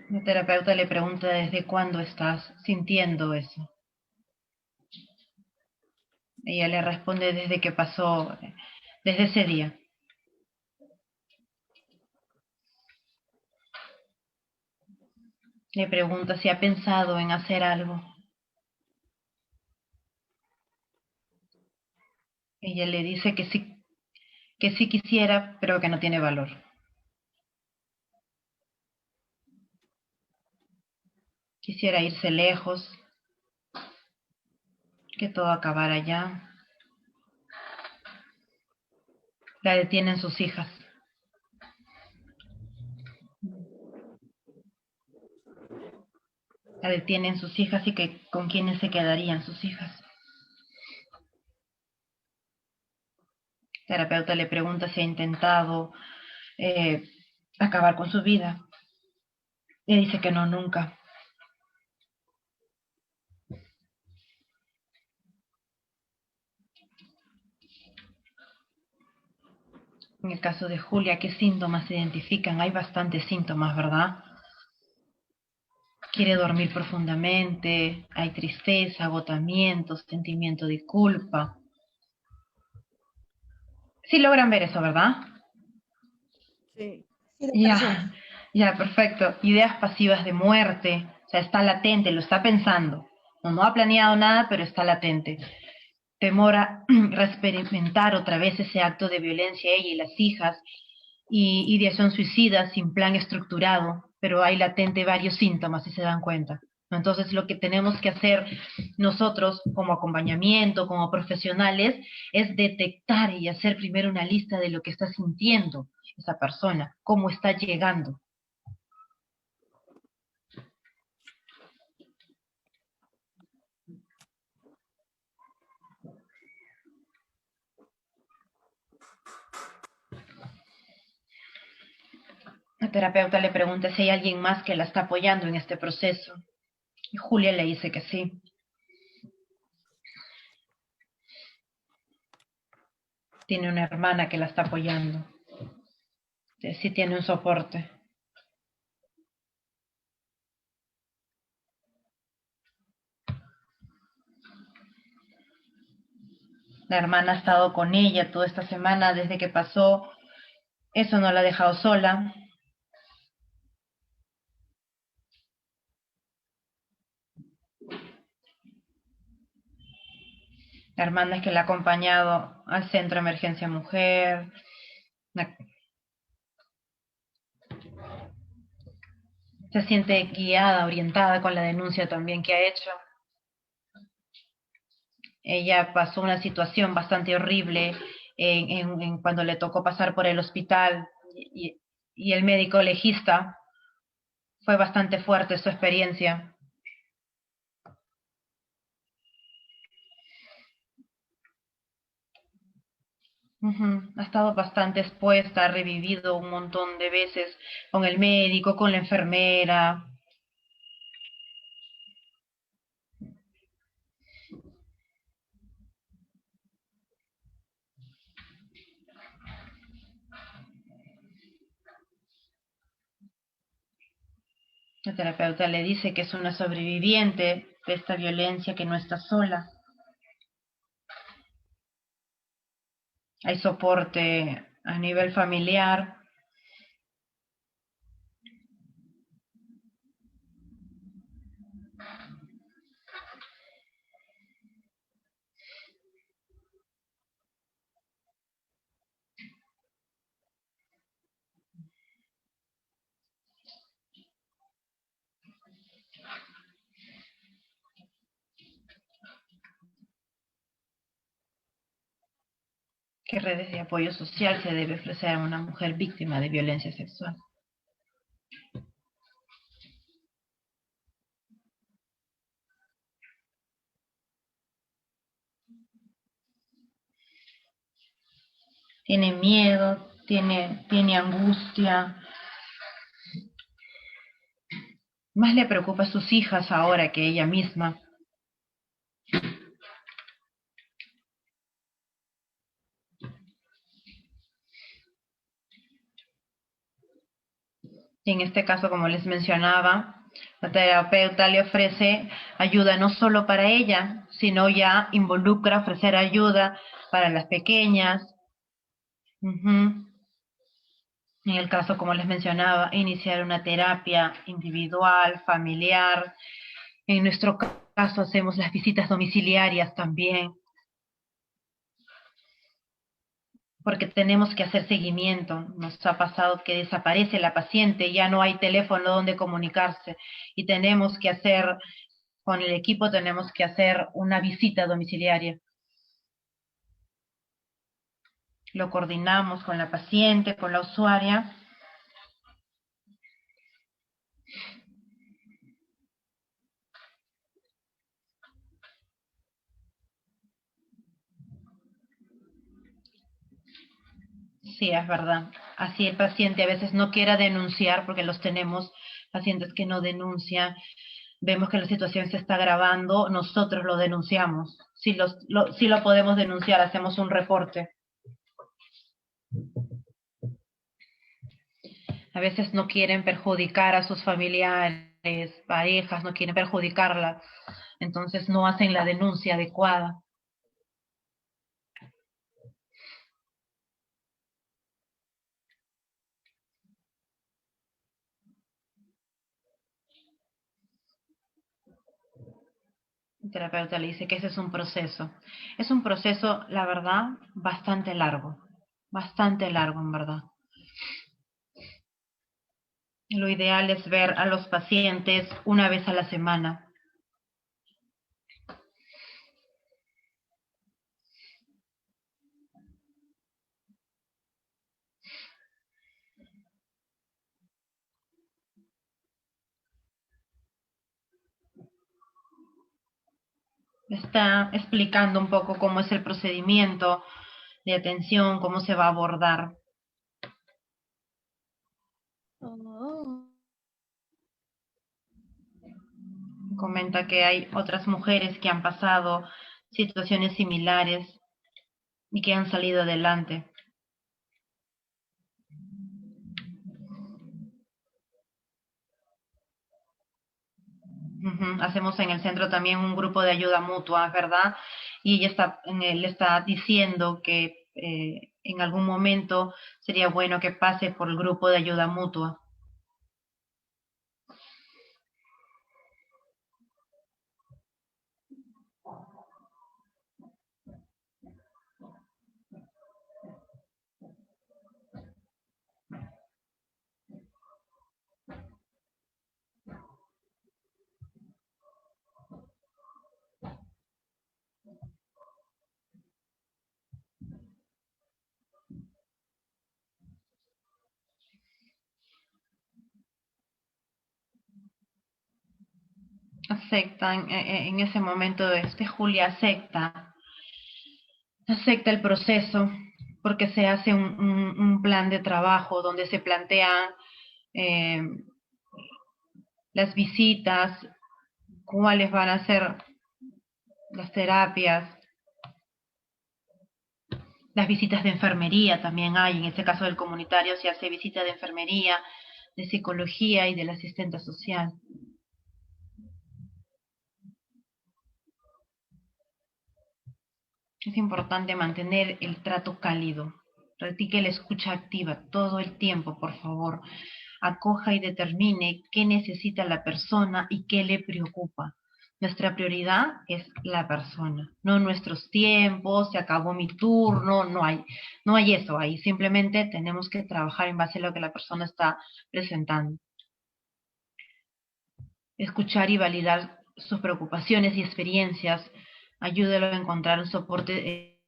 El terapeuta le pregunta desde cuándo estás sintiendo eso. Ella le responde desde que pasó, desde ese día. Le pregunta si ha pensado en hacer algo. Ella le dice que sí quisiera, pero que no tiene valor. Quisiera irse lejos, que todo acabara ya. La detienen sus hijas. La detienen sus hijas y que con quiénes se quedarían sus hijas. El terapeuta le pregunta si ha intentado acabar con su vida. Y dice que no, nunca. En el caso de Julia, ¿qué síntomas se identifican? Hay bastantes síntomas, ¿verdad? Quiere dormir profundamente, hay tristeza, agotamiento, sentimiento de culpa. Sí logran ver eso, ¿verdad? Sí. Ya, perfecto. Ideas pasivas de muerte, o sea, está latente, lo está pensando. No ha planeado nada, pero está latente. Temor a reexperimentar otra vez ese acto de violencia ella y las hijas, y ideación suicida sin plan estructurado, pero hay latente varios síntomas, si se dan cuenta. Entonces, lo que tenemos que hacer nosotros como acompañamiento, como profesionales, es detectar y hacer primero una lista de lo que está sintiendo esa persona, cómo está llegando. La terapeuta le pregunta si hay alguien más que la está apoyando en este proceso. Y Julia le dice que sí. Tiene una hermana que la está apoyando. Sí tiene un soporte. La hermana ha estado con ella toda esta semana desde que pasó. Eso no la ha dejado sola. La hermana es que la ha acompañado al Centro de Emergencia Mujer. Se siente guiada, orientada con la denuncia también que ha hecho. Ella pasó una situación bastante horrible cuando le tocó pasar por el hospital y el médico legista. Fue bastante fuerte su experiencia. Ha estado bastante expuesta, ha revivido un montón de veces con el médico, con la enfermera. La terapeuta le dice que es una sobreviviente de esta violencia, que no está sola. Hay soporte a nivel familiar. ¿Qué redes de apoyo social se debe ofrecer a una mujer víctima de violencia sexual? Tiene miedo, tiene angustia. Más le preocupa a sus hijas ahora que ella misma. Y en este caso, como les mencionaba, la terapeuta le ofrece ayuda no solo para ella, sino ya involucra ofrecer ayuda para las pequeñas. En el caso, como les mencionaba, iniciar una terapia individual, familiar. En nuestro caso, hacemos las visitas domiciliarias también, porque tenemos que hacer seguimiento. Nos ha pasado que desaparece la paciente, ya no hay teléfono donde comunicarse y tenemos que hacer, con el equipo tenemos que hacer una visita domiciliaria. Lo coordinamos con la paciente, con la usuaria. Sí, es verdad. Así el paciente a veces no quiera denunciar, porque los tenemos, pacientes que no denuncian. Vemos que la situación se está agravando, nosotros lo denunciamos. Si lo podemos denunciar, hacemos un reporte. A veces no quieren perjudicar a sus familiares, parejas, no quieren perjudicarlas, entonces no hacen la denuncia adecuada. El terapeuta le dice que ese es un proceso. Es un proceso, la verdad, bastante largo en verdad. Lo ideal es ver a los pacientes una vez a la semana. Está explicando un poco cómo es el procedimiento de atención, cómo se va a abordar. Comenta que hay otras mujeres que han pasado situaciones similares y que han salido adelante. Hacemos en el centro también un grupo de ayuda mutua, ¿verdad? Y ella le está diciendo que en algún momento sería bueno que pase por el grupo de ayuda mutua. Acepta en ese momento, Julia acepta el proceso porque se hace un plan de trabajo donde se plantean las visitas, cuáles van a ser las terapias, las visitas de enfermería también hay, en este caso del comunitario se hace visita de enfermería, de psicología y del asistente social. Es importante mantener el trato cálido. Practique la escucha activa todo el tiempo, por favor. Acoja y determine qué necesita la persona y qué le preocupa. Nuestra prioridad es la persona, no nuestros tiempos, se acabó mi turno, no hay eso ahí. Simplemente tenemos que trabajar en base a lo que la persona está presentando. Escuchar y validar sus preocupaciones y experiencias, ayúdalo a encontrar un soporte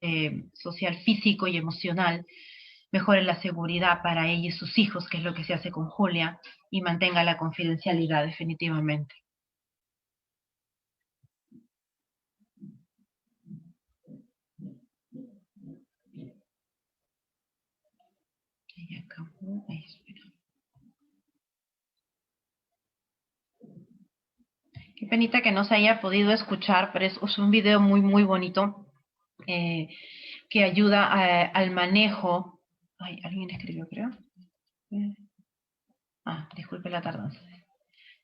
social, físico y emocional, mejore la seguridad para ella y sus hijos, que es lo que se hace con Julia, y mantenga la confidencialidad definitivamente. Ahí acabó, ahí espera. Qué penita que no se haya podido escuchar, pero es un video muy, muy bonito que ayuda al manejo. Ay, alguien escribió, creo. Disculpe la tardanza.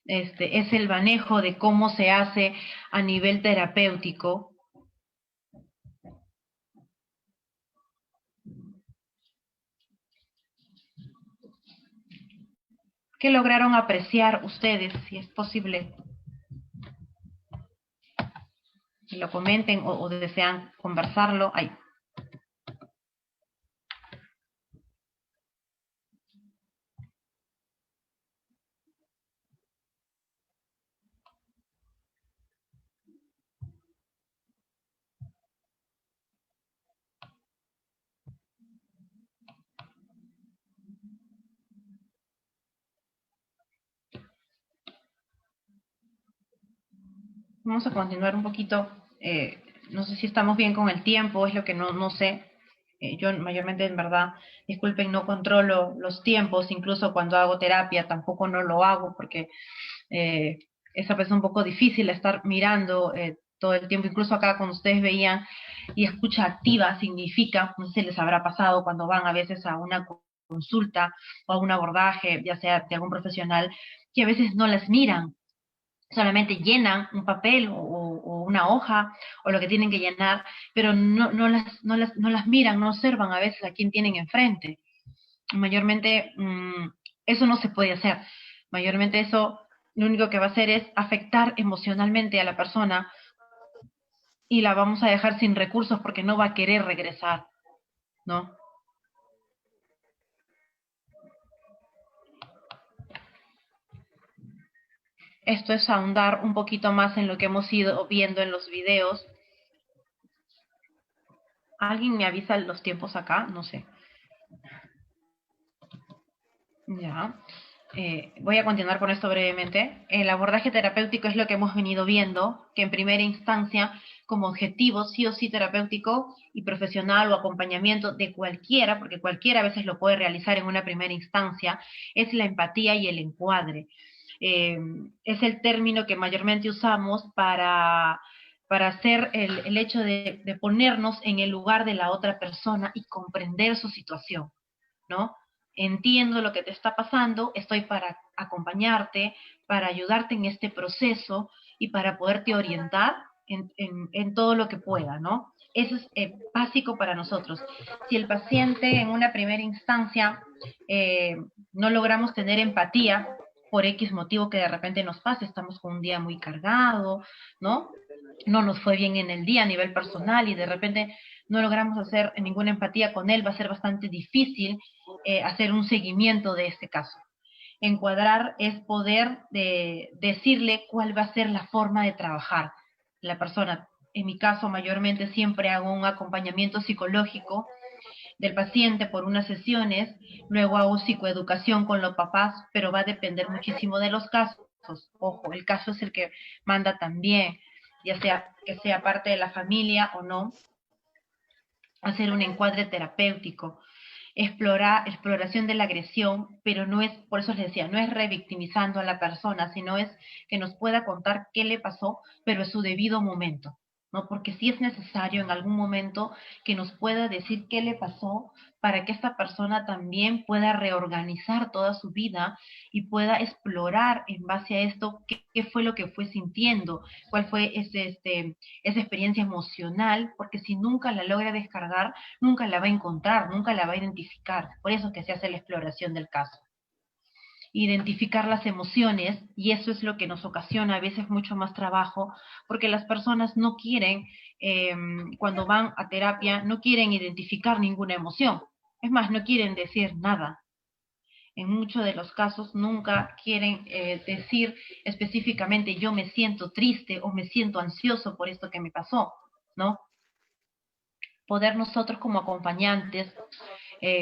Es el manejo de cómo se hace a nivel terapéutico. ¿Qué lograron apreciar ustedes, si es posible? Que lo comenten o desean conversarlo. Ahí. Vamos a continuar un poquito. No sé si estamos bien con el tiempo, es lo que no sé. Yo mayormente, en verdad, disculpen, no controlo los tiempos, incluso cuando hago terapia tampoco no lo hago porque esa vez es un poco difícil estar mirando todo el tiempo. Incluso acá cuando ustedes veían y escucha activa significa, no sé si les habrá pasado cuando van a veces a una consulta o a un abordaje, ya sea de algún profesional, que a veces no las miran, solamente llenan un papel o una hoja o lo que tienen que llenar, pero no las miran, no observan a veces a quién tienen enfrente. Mayormente eso no se puede hacer. Mayormente eso lo único que va a hacer es afectar emocionalmente a la persona y la vamos a dejar sin recursos porque no va a querer regresar, ¿no? Esto es ahondar un poquito más en lo que hemos ido viendo en los videos. ¿Alguien me avisa los tiempos acá? No sé. Ya. Voy a continuar con esto brevemente. El abordaje terapéutico es lo que hemos venido viendo, que en primera instancia, como objetivo sí o sí terapéutico y profesional o acompañamiento de cualquiera, porque cualquiera a veces lo puede realizar en una primera instancia, es la empatía y el encuadre. Es el término que mayormente usamos para hacer el hecho de ponernos en el lugar de la otra persona y comprender su situación, ¿no? Entiendo lo que te está pasando, estoy para acompañarte, para ayudarte en este proceso y para poderte orientar en todo lo que pueda, ¿no? Eso es básico para nosotros. Si el paciente en una primera instancia no logramos tener empatía por X motivo que de repente nos pase, estamos con un día muy cargado, ¿no? No nos fue bien en el día a nivel personal y de repente no logramos hacer ninguna empatía con él, va a ser bastante difícil hacer un seguimiento de este caso. Encuadrar es poder decirle cuál va a ser la forma de trabajar la persona. En mi caso, mayormente siempre hago un acompañamiento psicológico del paciente por unas sesiones, luego hago psicoeducación con los papás, pero va a depender muchísimo de los casos. Ojo, el caso es el que manda también, ya sea que sea parte de la familia o no, hacer un encuadre terapéutico, exploración de la agresión, pero no es, por eso les decía, no es revictimizando a la persona, sino es que nos pueda contar qué le pasó, pero en su debido momento, ¿no? Porque sí es necesario en algún momento que nos pueda decir qué le pasó para que esta persona también pueda reorganizar toda su vida y pueda explorar en base a esto qué fue lo que fue sintiendo, cuál fue esa experiencia emocional, porque si nunca la logra descargar, nunca la va a encontrar, nunca la va a identificar. Por eso que se hace la exploración del caso. Identificar las emociones, y eso es lo que nos ocasiona a veces mucho más trabajo, porque las personas no quieren, cuando van a terapia, no quieren identificar ninguna emoción. Es más, no quieren decir nada. En muchos de los casos nunca quieren decir específicamente yo me siento triste o me siento ansioso por esto que me pasó, ¿no? Poder nosotros como acompañantes,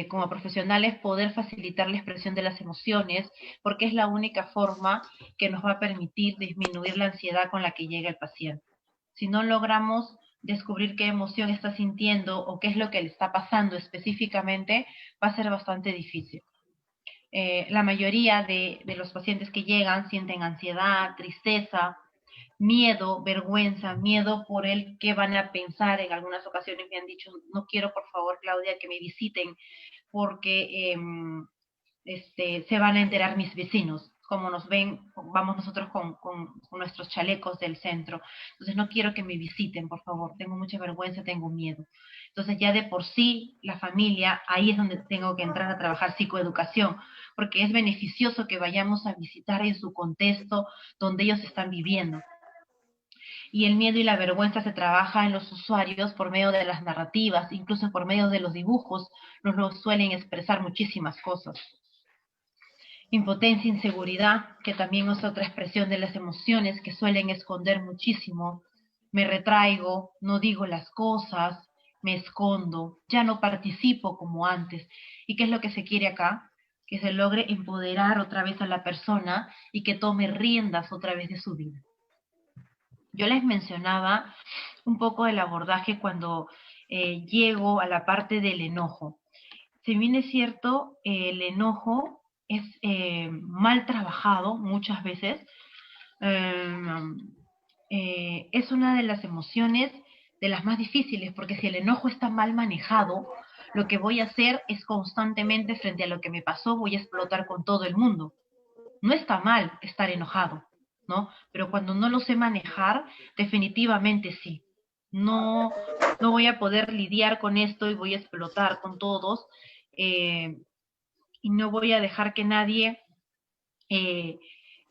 como profesionales, poder facilitar la expresión de las emociones, porque es la única forma que nos va a permitir disminuir la ansiedad con la que llega el paciente. Si no logramos descubrir qué emoción está sintiendo o qué es lo que le está pasando específicamente, va a ser bastante difícil. La mayoría de los pacientes que llegan sienten ansiedad, tristeza, miedo, vergüenza, miedo por el que van a pensar. En algunas ocasiones me han dicho, no quiero por favor, Claudia, que me visiten porque se van a enterar mis vecinos. Como nos ven, vamos nosotros con nuestros chalecos del centro. Entonces no quiero que me visiten, por favor. Tengo mucha vergüenza, tengo miedo. Entonces ya de por sí, la familia, ahí es donde tengo que entrar a trabajar psicoeducación, porque es beneficioso que vayamos a visitar en su contexto donde ellos están viviendo. Y el miedo y la vergüenza se trabaja en los usuarios por medio de las narrativas, incluso por medio de los dibujos, nos lo suelen expresar muchísimas cosas. Impotencia, inseguridad, que también es otra expresión de las emociones que suelen esconder muchísimo. Me retraigo, no digo las cosas, me escondo, ya no participo como antes. ¿Y qué es lo que se quiere acá? Que se logre empoderar otra vez a la persona y que tome riendas otra vez de su vida. Yo les mencionaba un poco del abordaje cuando llego a la parte del enojo. Si bien es cierto, el enojo es mal trabajado muchas veces, es una de las emociones de las más difíciles, porque si el enojo está mal manejado, lo que voy a hacer es constantemente frente a lo que me pasó, voy a explotar con todo el mundo. No está mal estar enojado, ¿no? Pero cuando no lo sé manejar, definitivamente sí. No voy a poder lidiar con esto y voy a explotar con todos, y no voy a dejar que nadie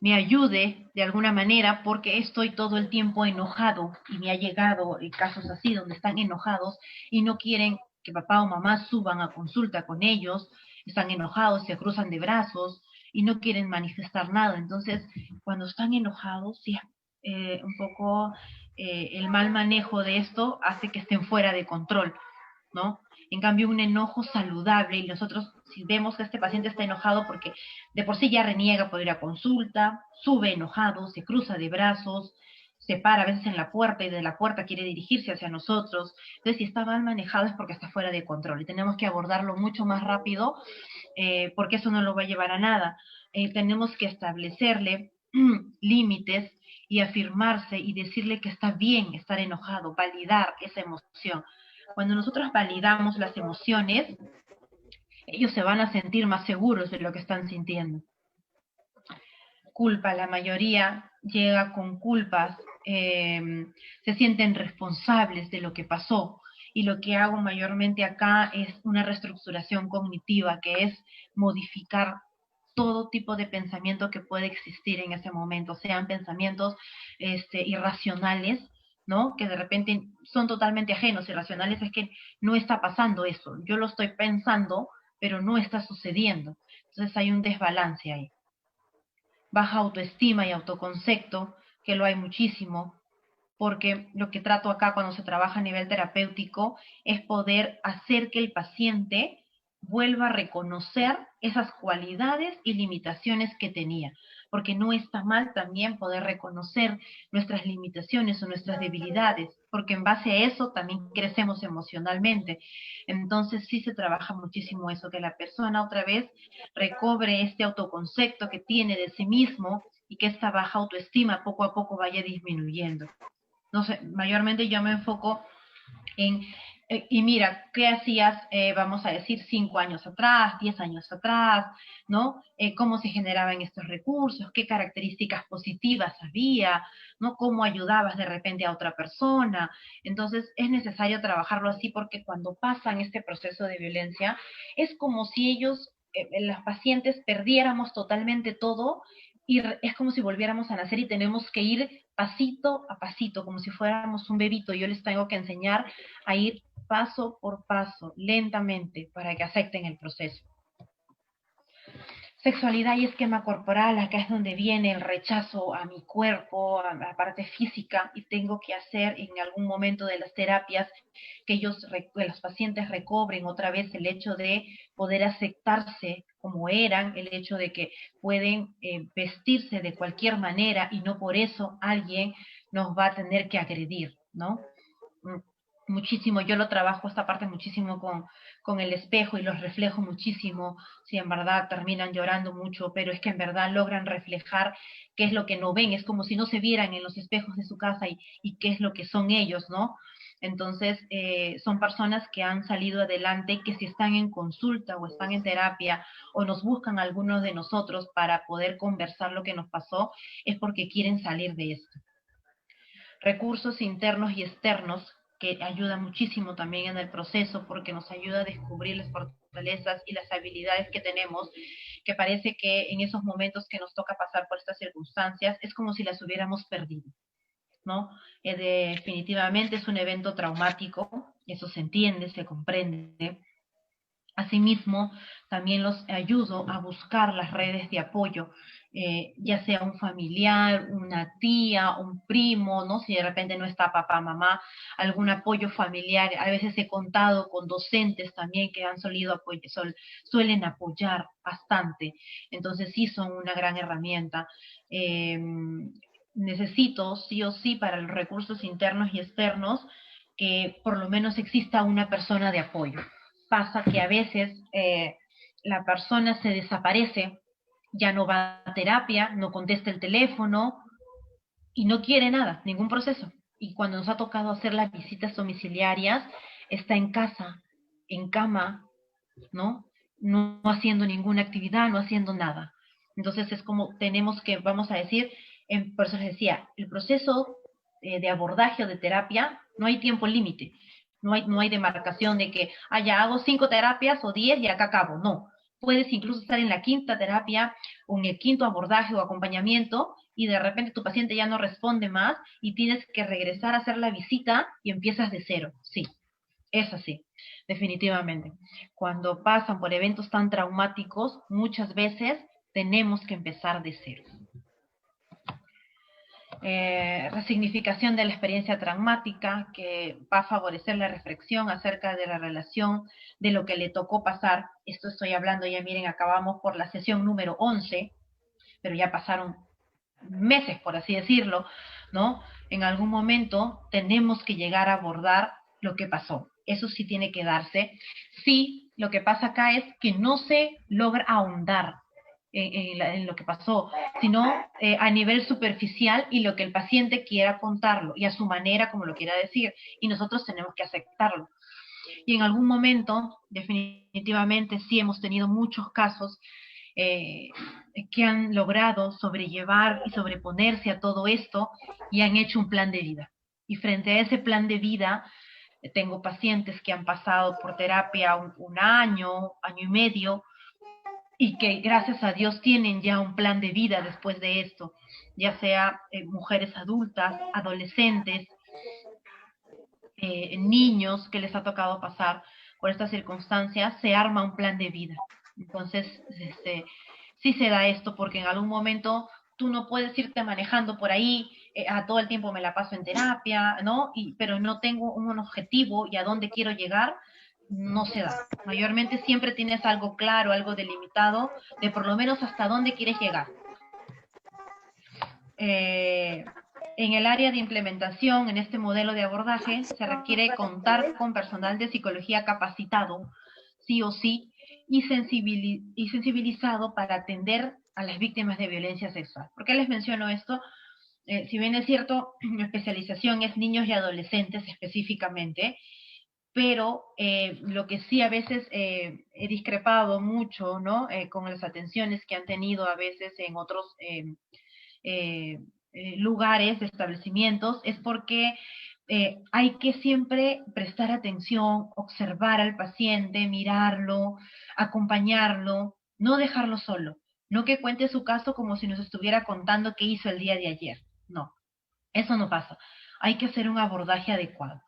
me ayude de alguna manera porque estoy todo el tiempo enojado y me ha llegado casos así donde están enojados y no quieren que papá o mamá suban a consulta con ellos, están enojados, se cruzan de brazos, y no quieren manifestar nada. Entonces, cuando están enojados, sí, un poco el mal manejo de esto hace que estén fuera de control, ¿no? En cambio, un enojo saludable, y nosotros, si vemos que este paciente está enojado porque de por sí ya reniega por ir a consulta, sube enojado, se cruza de brazos, se para a veces en la puerta y de la puerta quiere dirigirse hacia nosotros. Entonces, si está mal manejado es porque está fuera de control y tenemos que abordarlo mucho más rápido porque eso no lo va a llevar a nada. Tenemos que establecerle límites y afirmarse y decirle que está bien estar enojado, validar esa emoción. Cuando nosotros validamos las emociones, ellos se van a sentir más seguros de lo que están sintiendo. Culpa, la mayoría llega con culpas, se sienten responsables de lo que pasó. Y lo que hago mayormente acá es una reestructuración cognitiva, que es modificar todo tipo de pensamiento que puede existir en ese momento, sean pensamientos irracionales, ¿no? Que de repente son totalmente ajenos. Irracionales es que no está pasando eso, yo lo estoy pensando, pero no está sucediendo. Entonces hay un desbalance ahí. Baja autoestima y autoconcepto, que lo hay muchísimo, porque lo que trato acá cuando se trabaja a nivel terapéutico es poder hacer que el paciente vuelva a reconocer esas cualidades y limitaciones que tenía, porque no está mal también poder reconocer nuestras limitaciones o nuestras debilidades, porque en base a eso también crecemos emocionalmente. Entonces sí se trabaja muchísimo eso, que la persona otra vez recobre este autoconcepto que tiene de sí mismo y que esta baja autoestima poco a poco vaya disminuyendo. No sé, mayormente yo me enfoco en, y mira, ¿qué hacías, vamos a decir, 5 años atrás, 10 años atrás, ¿no? ¿Cómo se generaban estos recursos? ¿Qué características positivas había? ¿No? ¿Cómo ayudabas de repente a otra persona? Entonces, es necesario trabajarlo así porque cuando pasan este proceso de violencia, es como si ellos, los pacientes, perdiéramos totalmente todo y es como si volviéramos a nacer y tenemos que ir pasito a pasito, como si fuéramos un bebito. Yo les tengo que enseñar a ir paso por paso, lentamente, para que acepten el proceso. Sexualidad y esquema corporal, acá es donde viene el rechazo a mi cuerpo, a la parte física, y tengo que hacer en algún momento de las terapias que los pacientes recobren otra vez el hecho de poder aceptarse como eran, el hecho de que pueden vestirse de cualquier manera y no por eso alguien nos va a tener que agredir, ¿no? Muchísimo, yo lo trabajo esta parte muchísimo con el espejo y los reflejo muchísimo, si en verdad terminan llorando mucho, pero es que en verdad logran reflejar qué es lo que no ven, es como si no se vieran en los espejos de su casa y qué es lo que son ellos, ¿no? Entonces, son personas que han salido adelante y que si están en consulta o están en terapia o nos buscan algunos de nosotros para poder conversar lo que nos pasó, es porque quieren salir de esto. Recursos internos y externos, que ayuda muchísimo también en el proceso porque nos ayuda a descubrir las fortalezas y las habilidades que tenemos, que parece que en esos momentos que nos toca pasar por estas circunstancias es como si las hubiéramos perdido, ¿no? Definitivamente es un evento traumático, eso se entiende, se comprende. Asimismo, también los ayudo a buscar las redes de apoyo, ya sea un familiar, una tía, un primo, ¿no? Si de repente no está papá, mamá, algún apoyo familiar. A veces he contado con docentes también que han suelen apoyar bastante. Entonces sí son una gran herramienta. Necesito sí o sí para los recursos internos y externos que por lo menos exista una persona de apoyo. Pasa que a veces la persona se desaparece, ya no va a terapia, no contesta el teléfono y no quiere nada, ningún proceso. Y cuando nos ha tocado hacer las visitas domiciliarias, está en casa, en cama, ¿no? No haciendo ninguna actividad, no haciendo nada. Entonces es como tenemos que, vamos a decir, por eso les decía, el proceso de abordaje o de terapia, no hay tiempo límite. No hay demarcación de que, ya hago 5 terapias o 10 y acá acabo. No. Puedes incluso estar en la 5ª terapia o en el 5º abordaje o acompañamiento y de repente tu paciente ya no responde más y tienes que regresar a hacer la visita y empiezas de cero. Sí, es así, definitivamente. Cuando pasan por eventos tan traumáticos, muchas veces tenemos que empezar de cero. Resignificación de la experiencia traumática, que va a favorecer la reflexión acerca de la relación, de lo que le tocó pasar. Esto estoy hablando, ya miren, acabamos por la sesión número 11, pero ya pasaron meses, por así decirlo, ¿no? En algún momento tenemos que llegar a abordar lo que pasó. Eso sí tiene que darse. Sí, lo que pasa acá es que no se logra ahondar en lo que pasó, sino a nivel superficial y lo que el paciente quiera contarlo y a su manera como lo quiera decir, y nosotros tenemos que aceptarlo. Y en algún momento, definitivamente, sí hemos tenido muchos casos que han logrado sobrellevar y sobreponerse a todo esto y han hecho un plan de vida. Y frente a ese plan de vida, tengo pacientes que han pasado por terapia un año, año y medio, y que gracias a Dios tienen ya un plan de vida después de esto, ya sea mujeres adultas, adolescentes, niños que les ha tocado pasar por estas circunstancias, se arma un plan de vida. Entonces, sí se da esto, porque en algún momento tú no puedes irte manejando por ahí, a todo el tiempo me la paso en terapia, ¿no? Pero no tengo un objetivo y a dónde quiero llegar, no se da. Mayormente siempre tienes algo claro, algo delimitado, de por lo menos hasta dónde quieres llegar. En el área de implementación, en este modelo de abordaje, se requiere contar con personal de psicología capacitado, sí o sí, y sensibilizado para atender a las víctimas de violencia sexual. ¿Por qué les menciono esto? Si bien es cierto, mi especialización es niños y adolescentes específicamente, pero lo que sí a veces he discrepado mucho, ¿no? Con las atenciones que han tenido a veces en otros lugares, establecimientos, es porque hay que siempre prestar atención, observar al paciente, mirarlo, acompañarlo, no dejarlo solo, no que cuente su caso como si nos estuviera contando qué hizo el día de ayer, no, eso no pasa, hay que hacer un abordaje adecuado.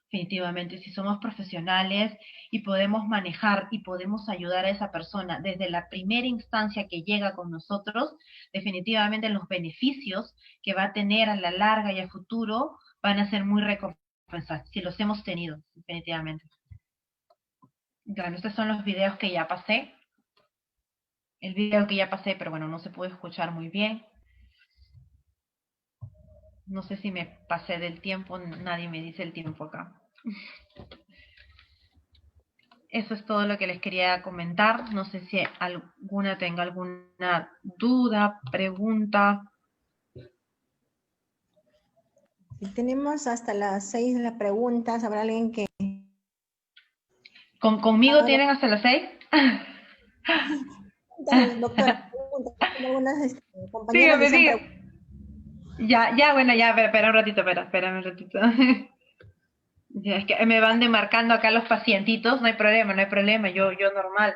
Definitivamente, si somos profesionales y podemos manejar y podemos ayudar a esa persona desde la primera instancia que llega con nosotros, definitivamente los beneficios que va a tener a la larga y a futuro van a ser muy recompensados, si los hemos tenido, definitivamente. Bueno, estos son los videos que ya pasé. El video que ya pasé, pero bueno, no se puede escuchar muy bien. No sé si me pasé del tiempo, nadie me dice el tiempo acá. Eso es todo lo que les quería comentar. No sé si alguna tenga alguna duda, pregunta. Tenemos hasta las 6 las preguntas. ¿Habrá alguien que...? ¿Conmigo tienen hasta las 6? Doctora, algunas compañeras Dígame, desean dígame. Ya, bueno, ya, espera un ratito, espérame un ratito. Ya, es que me van demarcando acá los pacientitos, no hay problema, yo normal.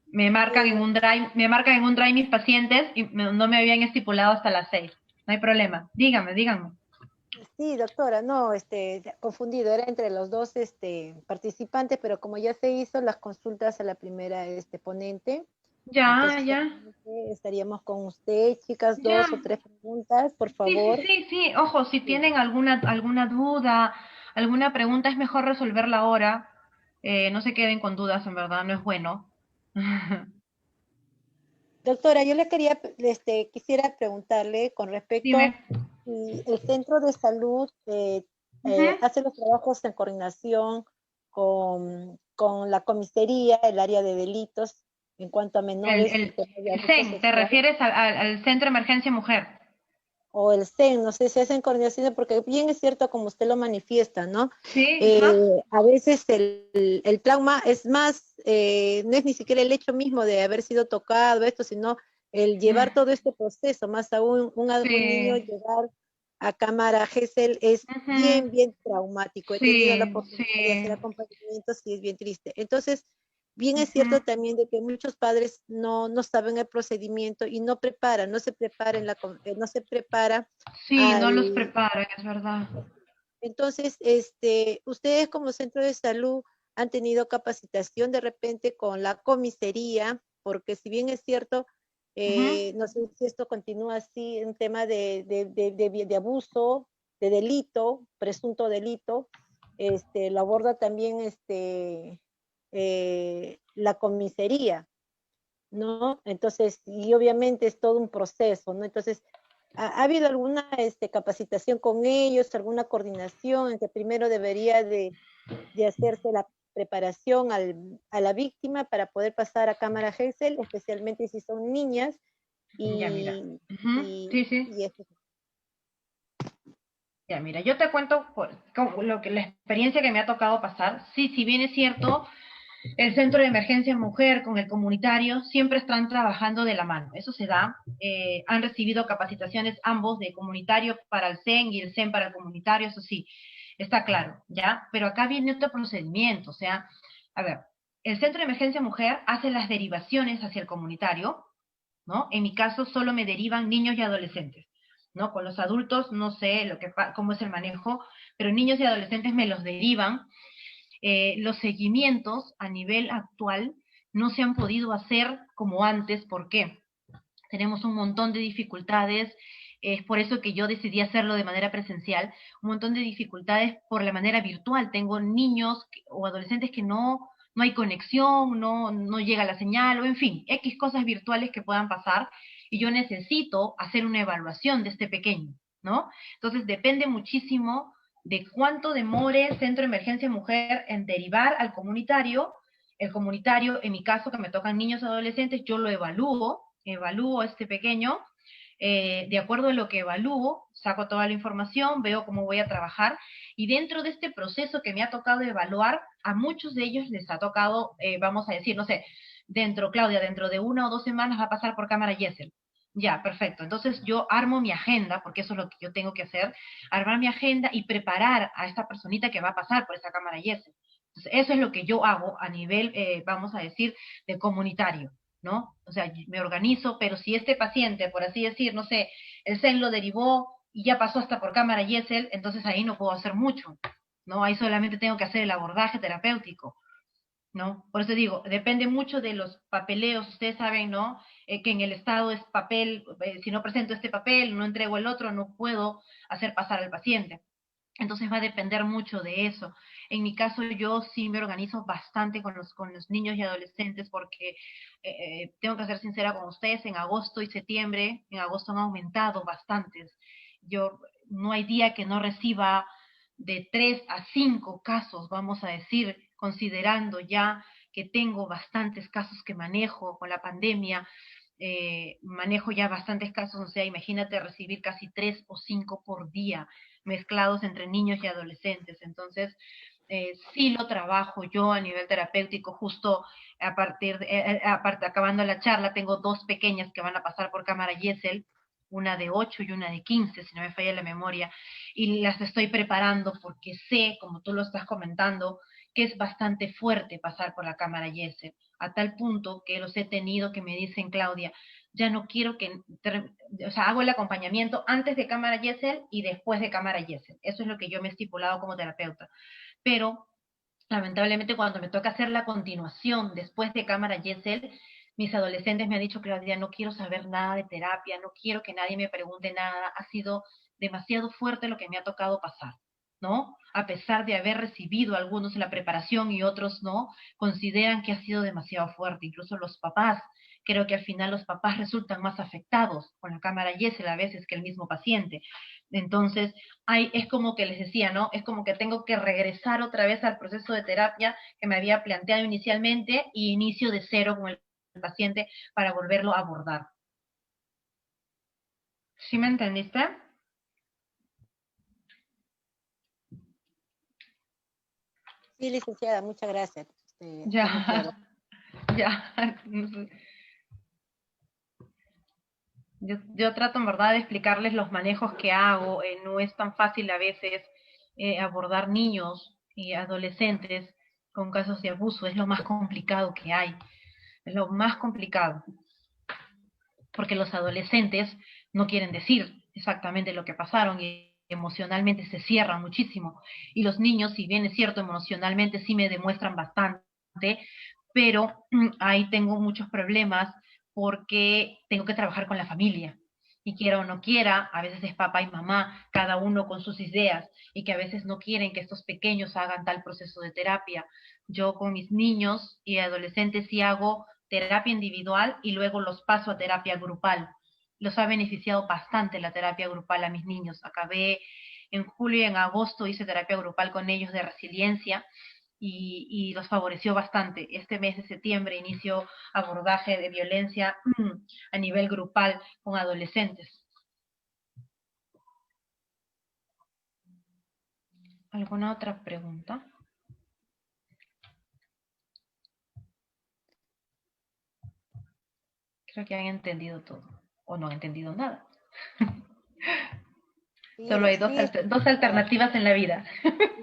Me marcan en un drive mis pacientes y no me habían estipulado hasta las 6. No hay problema. Dígame. Sí, doctora, no, confundido, era entre los dos participantes, pero como ya se hizo las consultas a la primera ponente, entonces Ya. estaríamos con usted, chicas, Ya. 2 o 3 preguntas, por favor. Sí. Ojo, si tienen alguna duda, alguna pregunta, es mejor resolverla ahora. No se queden con dudas, en verdad, no es bueno. Doctora, yo le quisiera preguntarle con respecto Dime. si el centro de salud hace los trabajos en coordinación con la comisaría, el área de delitos, en cuanto a menores. El CEN, ¿te refieres al Centro de Emergencia Mujer? O el CEN, no sé si hacen coordinación, porque bien es cierto como usted lo manifiesta, ¿no? Sí. A veces el trauma es más, no es ni siquiera el hecho mismo de haber sido tocado esto, sino el llevar todo este proceso, más aún un niño llegar a cámara GESEL es bien traumático. He tenido la oportunidad de hacer acompañamientos y es bien triste. Entonces, bien es cierto también de que muchos padres no saben el procedimiento y no se prepara Sí, no los preparan, es verdad. Entonces, ustedes como centro de salud han tenido capacitación de repente con la comisaría, porque si bien es cierto, No sé si esto continúa así, un tema de abuso, de delito, presunto delito. Lo aborda también la comisaría, ¿no? Entonces, y obviamente es todo un proceso, ¿no? Entonces, ¿ha habido alguna capacitación con ellos, alguna coordinación en que primero debería de hacerse la preparación a la víctima para poder pasar a cámara Gesell, especialmente si son niñas? Ya, mira. Y, Sí, sí. y eso. Ya, mira, yo te cuento la experiencia que me ha tocado pasar. Sí, si bien es cierto, el centro de emergencia mujer con el comunitario siempre están trabajando de la mano. Eso se da. Han recibido capacitaciones ambos de comunitario para el CEN y el CEN para el comunitario, eso sí, está claro, ¿ya? Pero acá viene otro procedimiento, o sea, a ver, el centro de emergencia mujer hace las derivaciones hacia el comunitario, ¿no? En mi caso solo me derivan niños y adolescentes, ¿no? Con los adultos no sé cómo es el manejo, pero niños y adolescentes me los derivan. Los seguimientos a nivel actual no se han podido hacer como antes. ¿Por qué? Tenemos un montón de dificultades, es por eso que yo decidí hacerlo de manera presencial, un montón de dificultades por la manera virtual. Tengo niños o adolescentes que no hay conexión, no llega la señal, o en fin, X cosas virtuales que puedan pasar, y yo necesito hacer una evaluación de este pequeño, ¿no? Entonces depende muchísimo de cuánto demore Centro de Emergencia Mujer en derivar al comunitario. El comunitario, en mi caso, que me tocan niños y adolescentes, yo lo evalúo a este pequeño, de acuerdo a lo que evalúo, saco toda la información, veo cómo voy a trabajar, y dentro de este proceso que me ha tocado evaluar, a muchos de ellos les ha tocado, vamos a decir, no sé, Claudia, dentro de 1 o 2 semanas va a pasar por cámara Gesell. Ya, perfecto. Entonces yo armo mi agenda, porque eso es lo que yo tengo que hacer, armar mi agenda y preparar a esta personita que va a pasar por esa cámara Gesell. Entonces, eso es lo que yo hago a nivel, vamos a decir, de comunitario, ¿no? O sea, me organizo, pero si este paciente, por así decir, no sé, el CEN lo derivó y ya pasó hasta por cámara Gesell, entonces ahí no puedo hacer mucho, ¿no? Ahí solamente tengo que hacer el abordaje terapéutico, ¿no? Por eso digo, depende mucho de los papeleos. Ustedes saben, ¿no? Que en el Estado es papel, si no presento este papel, no entrego el otro, no puedo hacer pasar al paciente. Entonces va a depender mucho de eso. En mi caso yo sí me organizo bastante con los niños y adolescentes, porque tengo que ser sincera con ustedes, en agosto y septiembre, en agosto han aumentado bastantes. Yo no hay día que no reciba de 3 a 5 casos, vamos a decir, considerando ya que tengo bastantes casos que manejo con la pandemia. Manejo ya bastantes casos, o sea, imagínate recibir casi 3 o 5 por día, mezclados entre niños y adolescentes. Entonces, sí lo trabajo yo a nivel terapéutico. Justo acabando la charla, tengo 2 pequeñas que van a pasar por cámara Gesell, una de 8 y una de 15, si no me falla la memoria, y las estoy preparando porque sé, como tú lo estás comentando, que es bastante fuerte pasar por la cámara Gesell, a tal punto que los he tenido que me dicen, Claudia, ya no quiero o sea, hago el acompañamiento antes de cámara Gesell y después de cámara Gesell. Eso es lo que yo me he estipulado como terapeuta. Pero, lamentablemente, cuando me toca hacer la continuación después de cámara Gesell, mis adolescentes me han dicho, Claudia, no quiero saber nada de terapia, no quiero que nadie me pregunte nada, ha sido demasiado fuerte lo que me ha tocado pasar, ¿no? A pesar de haber recibido algunos en la preparación y otros no, consideran que ha sido demasiado fuerte. Incluso los papás, creo que al final los papás resultan más afectados con la cámara Gesell a veces que el mismo paciente. Entonces, es como que les decía, ¿no? Es como que tengo que regresar otra vez al proceso de terapia que me había planteado inicialmente y inicio de cero con el paciente para volverlo a abordar. ¿Sí me entendiste? Sí, licenciada, muchas gracias. Ya, ya. Yo trato en verdad de explicarles los manejos que hago. No es tan fácil a veces abordar niños y adolescentes con casos de abuso. Es lo más complicado que hay. Es lo más complicado. Porque los adolescentes no quieren decir exactamente lo que pasaron y emocionalmente se cierran muchísimo. Y los niños, si bien es cierto, emocionalmente sí me demuestran bastante, pero ahí tengo muchos problemas porque tengo que trabajar con la familia. Y quiera o no quiera, a veces es papá y mamá, cada uno con sus ideas, y que a veces no quieren que estos pequeños hagan tal proceso de terapia. Yo con mis niños y adolescentes sí hago terapia individual y luego los paso a terapia grupal. Los ha beneficiado bastante la terapia grupal a mis niños. Acabé en julio y en agosto, hice terapia grupal con ellos de resiliencia, y los favoreció bastante. Este mes de septiembre inicio abordaje de violencia a nivel grupal con adolescentes. ¿Alguna otra pregunta? Creo que han entendido todo, o no han entendido nada. Sí, Solo hay dos, sí, dos alternativas en la vida.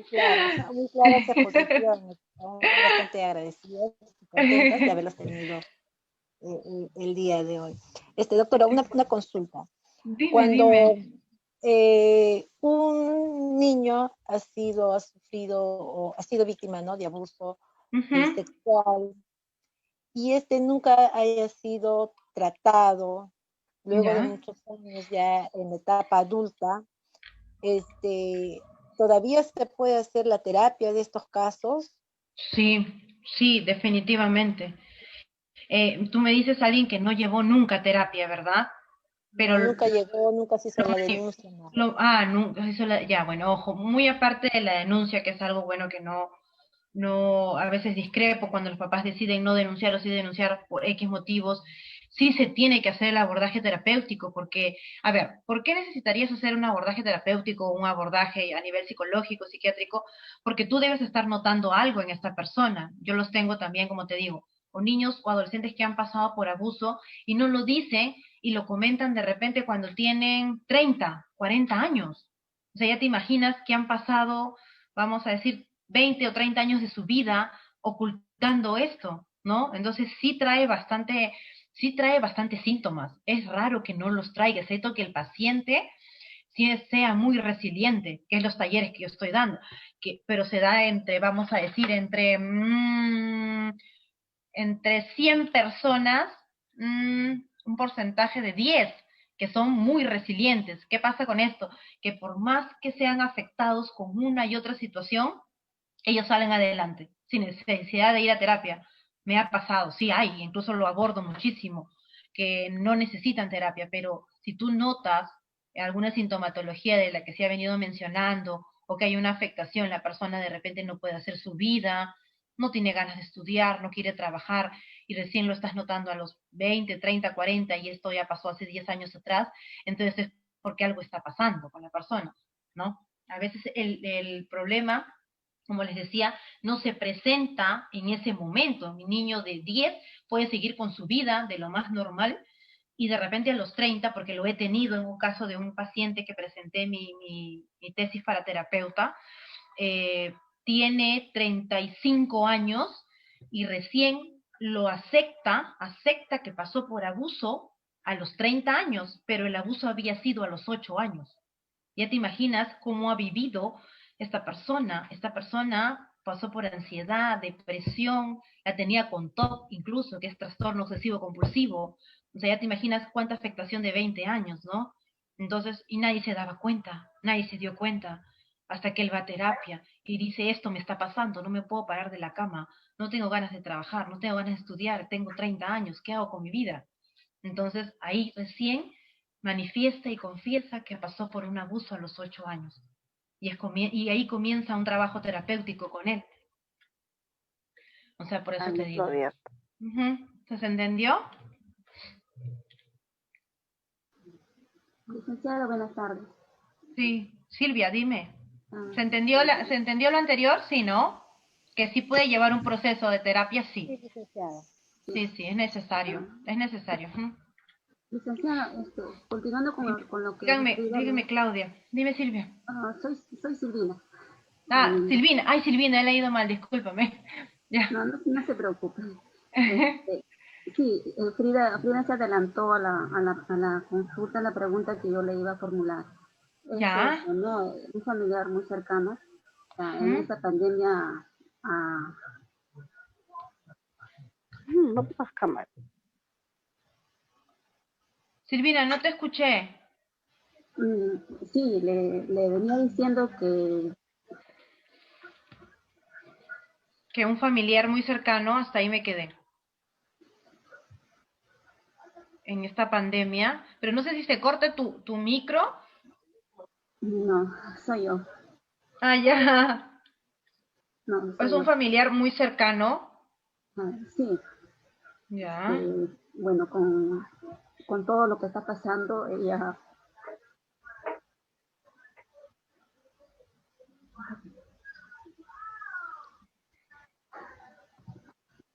claro, muy claras esas posiciones. Estamos bastante agradecidas y contentas de haberlos tenido el día de hoy. Doctora, una consulta. Dime, Cuando dime. un niño ha sufrido o ha sido víctima, ¿no?, de abuso sexual, y nunca haya sido tratado, luego de ¿Ya? muchos años ya en la etapa adulta, ¿todavía se puede hacer la terapia de estos casos? Sí, sí, definitivamente. Tú me dices a alguien que no llevó nunca terapia, ¿verdad? No, Pero nunca llegó, nunca se hizo la denuncia, nada. nunca hizo ya, bueno, ojo, muy aparte de la denuncia, que es algo bueno que no, a veces discrepo cuando los papás deciden no denunciar o sí denunciar por X motivos, sí se tiene que hacer el abordaje terapéutico, porque, a ver, ¿por qué necesitarías hacer un abordaje terapéutico o un abordaje a nivel psicológico, psiquiátrico? Porque tú debes estar notando algo en esta persona. Yo los tengo también, como te digo, o niños o adolescentes que han pasado por abuso y no lo dicen y lo comentan de repente cuando tienen 30, 40 años. O sea, ya te imaginas que han pasado, vamos a decir, 20 o 30 años de su vida ocultando esto, ¿no? Entonces sí trae bastante síntomas. Es raro que no los traiga, excepto que el paciente sí sea muy resiliente, que es los talleres que yo estoy dando, pero se da entre, vamos a decir, entre 100 personas, un porcentaje de 10 que son muy resilientes. ¿Qué pasa con esto? Que por más que sean afectados con una y otra situación, ellos salen adelante, sin necesidad de ir a terapia. Me ha pasado, sí hay, incluso lo abordo muchísimo, que no necesitan terapia, pero si tú notas alguna sintomatología de la que se ha venido mencionando, o que hay una afectación, la persona de repente no puede hacer su vida, no tiene ganas de estudiar, no quiere trabajar, y recién lo estás notando a los 20, 30, 40, y esto ya pasó hace 10 años atrás, entonces es porque algo está pasando con la persona, ¿no? A veces el problema, como les decía, no se presenta en ese momento. Mi niño de 10 puede seguir con su vida de lo más normal, y de repente a los 30, porque lo he tenido en un caso de un paciente que presenté mi tesis para terapeuta, eh, tiene 35 años y recién lo acepta que pasó por abuso a los 30 años, pero el abuso había sido a los 8 años. Ya te imaginas cómo ha vivido esta persona. Esta persona pasó por ansiedad, depresión, la tenía con TOC incluso, que es trastorno obsesivo compulsivo. O sea, ya te imaginas cuánta afectación de 20 años, ¿no? Entonces, y nadie se daba cuenta, nadie se dio cuenta, hasta que él va a terapia y dice, esto me está pasando, no me puedo parar de la cama, no tengo ganas de trabajar, no tengo ganas de estudiar, tengo 30 años, ¿qué hago con mi vida? Entonces, ahí recién manifiesta y confiesa que pasó por un abuso a los 8 años. Y ahí comienza un trabajo terapéutico con él. O sea, por eso te digo. ¿Se entendió? Licenciada, buenas tardes. Sí. Silvia, dime. ¿Se entendió lo anterior? Sí, ¿no? Que sí puede llevar un proceso de terapia, sí. Sí, licenciada. Sí, sí, es necesario. Es necesario. Licenciada, continuando con lo que referido Dígame, Claudia. Dime, Silvia. soy Silvina. Silvina. Ay, Silvina, he leído mal, discúlpame. Ya. No se preocupe. Sí, Frida se adelantó a la consulta, a la pregunta que yo le iba a formular. Ya. ¿No? Un familiar muy cercano, en esta pandemia, No pongas cámara. Silvina, no te escuché. Sí, le venía diciendo Que un familiar muy cercano, hasta ahí me quedé. En esta pandemia, pero no sé si se corte tu micro. no, soy yo. Ah, ya. No, Es soy un yo. familiar muy cercano. Sí, Ya. bueno, con todo lo que está pasando, ella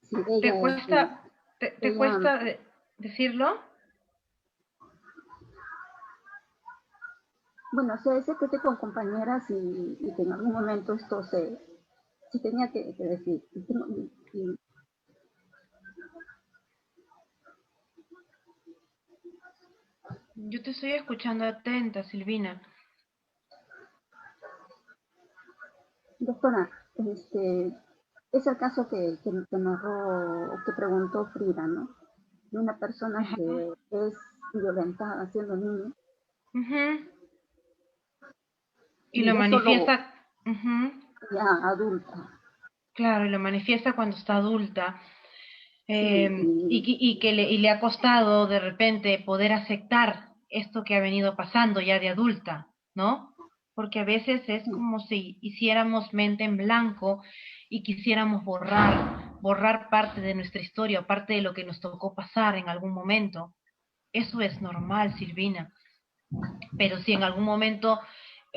sí, ¿Te ella cuesta, te ella, cuesta decirlo? bueno, sé que estoy con compañeras y que en algún momento esto se tenía que decir. Yo te estoy escuchando atenta, Silvina. Doctora, es el caso que narró, que preguntó Frida, ¿no? De una persona Ajá. que es violentada siendo niño Ujú. Y y lo ya solo manifiesta. Ujú. ya adulta. Claro, y lo manifiesta cuando está adulta. Sí, Y le ha costado de repente poder aceptar esto que ha venido pasando ya de adulta, ¿no? Porque a veces es sí, como si hiciéramos mente en blanco y quisiéramos borrar parte de nuestra historia, parte de lo que nos tocó pasar en algún momento. Eso es normal, Silvina. Pero si en algún momento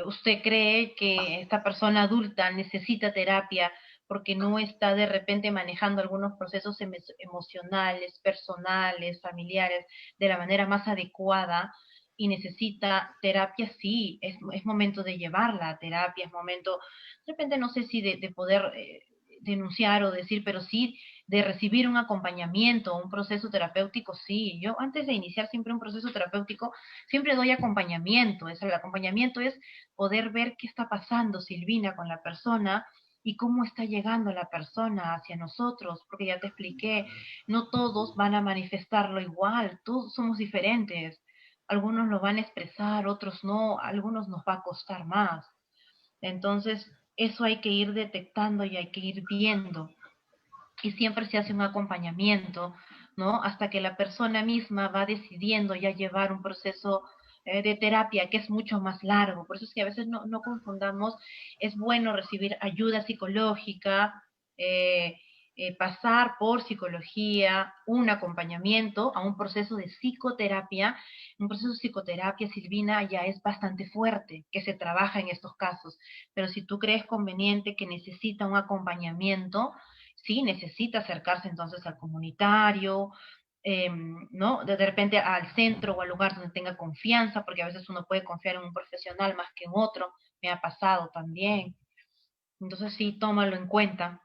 usted cree que esta persona adulta necesita terapia porque no está de repente manejando algunos procesos emocionales, personales, familiares de la manera más adecuada y necesita terapia, sí, es momento de llevarla a terapia, es momento, de repente no sé si de poder denunciar o decir, pero sí de recibir un acompañamiento, un proceso terapéutico, sí. Yo antes de iniciar siempre un proceso terapéutico, siempre doy acompañamiento. El acompañamiento es poder ver qué está pasando, Silvina, con la persona y cómo está llegando la persona hacia nosotros, porque ya te expliqué, no todos van a manifestarlo igual, todos somos diferentes. Algunos lo van a expresar, otros no, a algunos nos va a costar más. Entonces, eso hay que ir detectando y hay que ir viendo. Y siempre se hace un acompañamiento, ¿no? Hasta que la persona misma va decidiendo ya llevar un proceso de terapia que es mucho más largo. Por eso es que a veces no confundamos, es bueno recibir ayuda psicológica, eh, pasar por psicología, un acompañamiento a un proceso de psicoterapia. Un proceso de psicoterapia, Silvina, ya es bastante fuerte, que se trabaja en estos casos. Pero si tú crees conveniente que necesita un acompañamiento, sí necesita acercarse entonces al comunitario, ¿no? De repente al centro o al lugar donde tenga confianza, porque a veces uno puede confiar en un profesional más que en otro, me ha pasado también. Entonces sí, tómalo en cuenta,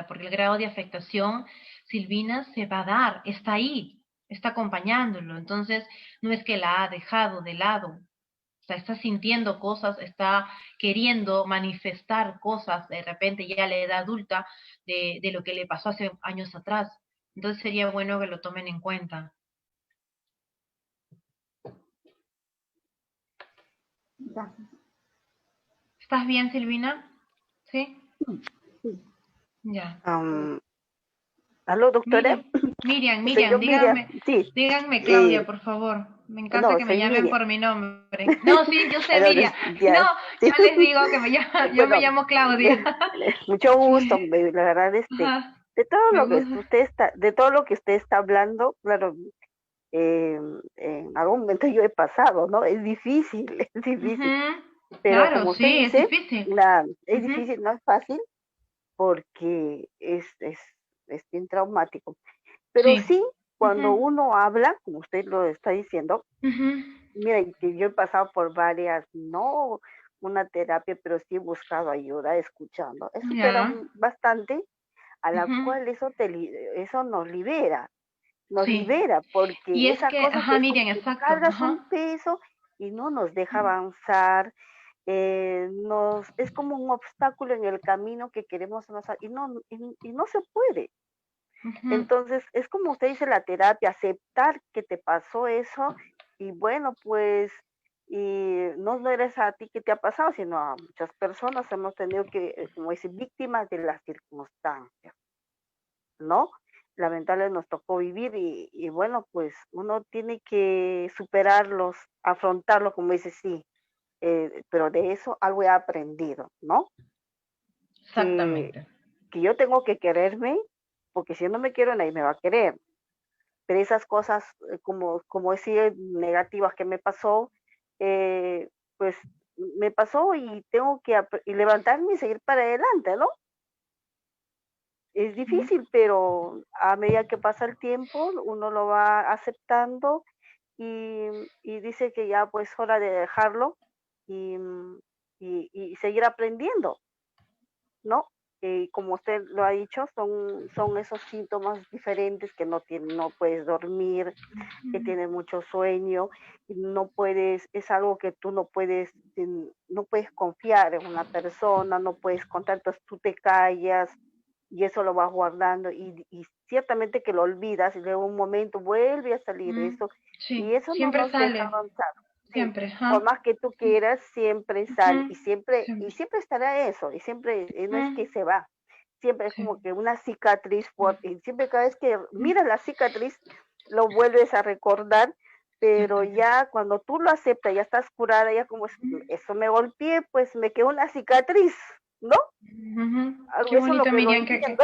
porque el grado de afectación, Silvina, se va a dar, está ahí, está acompañándolo, entonces no es que la ha dejado de lado, o sea, está sintiendo cosas, está queriendo manifestar cosas de repente ya a la edad adulta de lo que le pasó hace años atrás. Entonces sería bueno que lo tomen en cuenta. gracias. ¿Estás bien, Silvina? ¿Sí? Sí. Ya. ¿Aló, doctora? Soy yo, Miriam, Miriam. Sí, díganme Claudia, por favor. Me encanta no, que me soy llamen Miriam. por mi nombre. No, sí, yo sé, No, Miriam. No, ya, yo sí. les digo que yo me Bueno, llamo Claudia. mucho gusto. Sí. La verdad, Ajá, de todo me lo que gusta. usted está, de todo lo que usted está hablando, claro, en algún momento yo he pasado, ¿no? Es difícil, es difícil. Ujú. Pero Claro, como usted sí, es dice, difícil. es Ujú, difícil, no es fácil, porque es bien traumático. Pero sí. sí, cuando Ujú, uno habla, como usted lo está diciendo, ujú. mira, que yo he pasado por varias, no una terapia, pero sí he buscado ayuda, escuchando. Eso te da Ya. bastante, a la Ujú, cual eso nos sí. libera, Y porque es esa que, cosa que ajá, es como Miriam, que exacto. cargas un Ajá. peso y no nos deja avanzar, es como un obstáculo en el camino que queremos avanzar y no se puede. Ujú. Entonces, es como usted dice, la terapia, aceptar que te pasó eso y bueno, pues, y no eres a ti que te ha pasado, sino a muchas personas hemos tenido que, como decir, víctimas de las circunstancias, ¿no? Lamentable nos tocó vivir y bueno, pues uno tiene que superarlos, afrontarlo, como dice, sí, pero de eso algo he aprendido, ¿no? Que, Exactamente. que yo tengo que quererme, porque si yo no me quiero, nadie me va a querer. Pero esas cosas, como decía, negativas que me pasó, eh, pues me pasó y tengo que y levantarme y seguir para adelante, ¿no? Es Ujú. difícil, pero a medida que pasa el tiempo, uno lo va aceptando y, y dice que ya pues hora de dejarlo y, y seguir aprendiendo, ¿no? Como usted lo ha dicho, son esos síntomas diferentes que no puedes dormir, que tienes mucho sueño, y no puedes, es algo que tú no puedes, no puedes confiar en una persona, no puedes contar, entonces tú te callas y eso lo vas guardando y ciertamente que lo olvidas y luego un momento vuelve a salir Mm, eso y sí, eso no siempre nos deja sale, avanzar. Sí, siempre, por ajá. más que tú Sí. quieras, siempre sale Ujú. y Siempre. siempre estará eso y siempre no es que Mm, se va. Siempre es sí. como que una cicatriz y siempre cada vez que Mm, miras la cicatriz lo vuelves a recordar, pero exactamente. ya cuando tú lo aceptas, ya estás curada, ya como Mm, eso me golpeé, pues me quedó una cicatriz, ¿no? ujú. Algo Qué eso es lo bonito, que no Miriam, entiendo.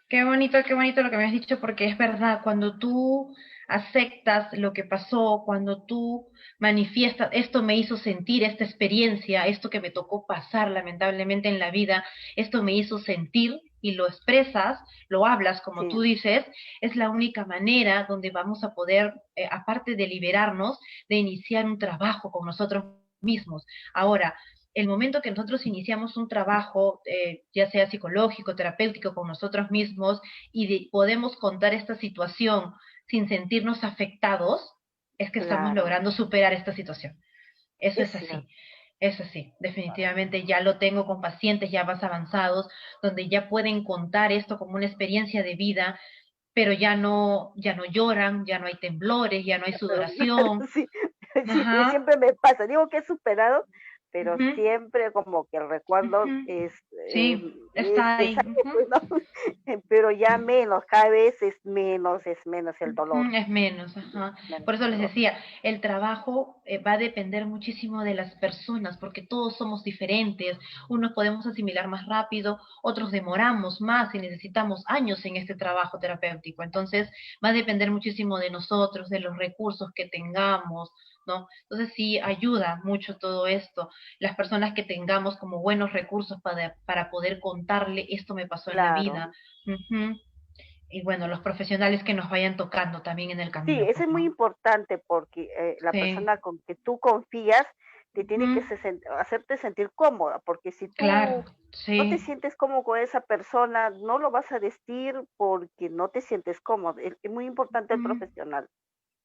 qué bonito lo que me has dicho, porque es verdad, cuando tú aceptas lo que pasó, cuando tú manifiestas, esto me hizo sentir esta experiencia, esto que me tocó pasar lamentablemente en la vida, esto me hizo sentir y lo expresas, lo hablas como Sí, tú dices, es la única manera donde vamos a poder, aparte de liberarnos, de iniciar un trabajo con nosotros mismos. Ahora, el momento que nosotros iniciamos un trabajo, ya sea psicológico, terapéutico, con nosotros mismos, y podemos contar esta situación sin sentirnos afectados, es que estamos claro, logrando superar esta situación. Eso es es cierto. así. Es así, definitivamente ya lo tengo con pacientes ya más avanzados, donde ya pueden contar esto como una experiencia de vida, pero ya no lloran, ya no hay temblores, ya no hay Pero sudoración. sí, sí, Ajá. siempre me pasa. Digo que he superado, pero Ujú, siempre como que el recuerdo ujú. eh, Sí, está es ahí. algo, pues, ¿no? Pero ya menos, cada vez es menos el dolor, Es menos, ajá. menos Por eso el les dolor. decía, el trabajo va a depender muchísimo de las personas, porque todos somos diferentes. Unos podemos asimilar más rápido, otros demoramos más y necesitamos años en este trabajo terapéutico. Entonces, va a depender muchísimo de nosotros, de los recursos que tengamos, ¿no? Entonces, sí, ayuda mucho todo esto. Las personas que tengamos como buenos recursos para poder contarle, esto me pasó en la Claro. vida. Ujú. Y bueno, los profesionales que nos vayan tocando también en el Sí, camino, eso pues, es muy ¿no? importante porque la Sí. persona con que tú confías te tiene que Ujú. hacerte sentir cómoda, porque si Claro, tú no te sí. sientes cómodo con esa persona, no lo vas a decir porque no te sientes cómodo. Es muy importante el Ujú. profesional.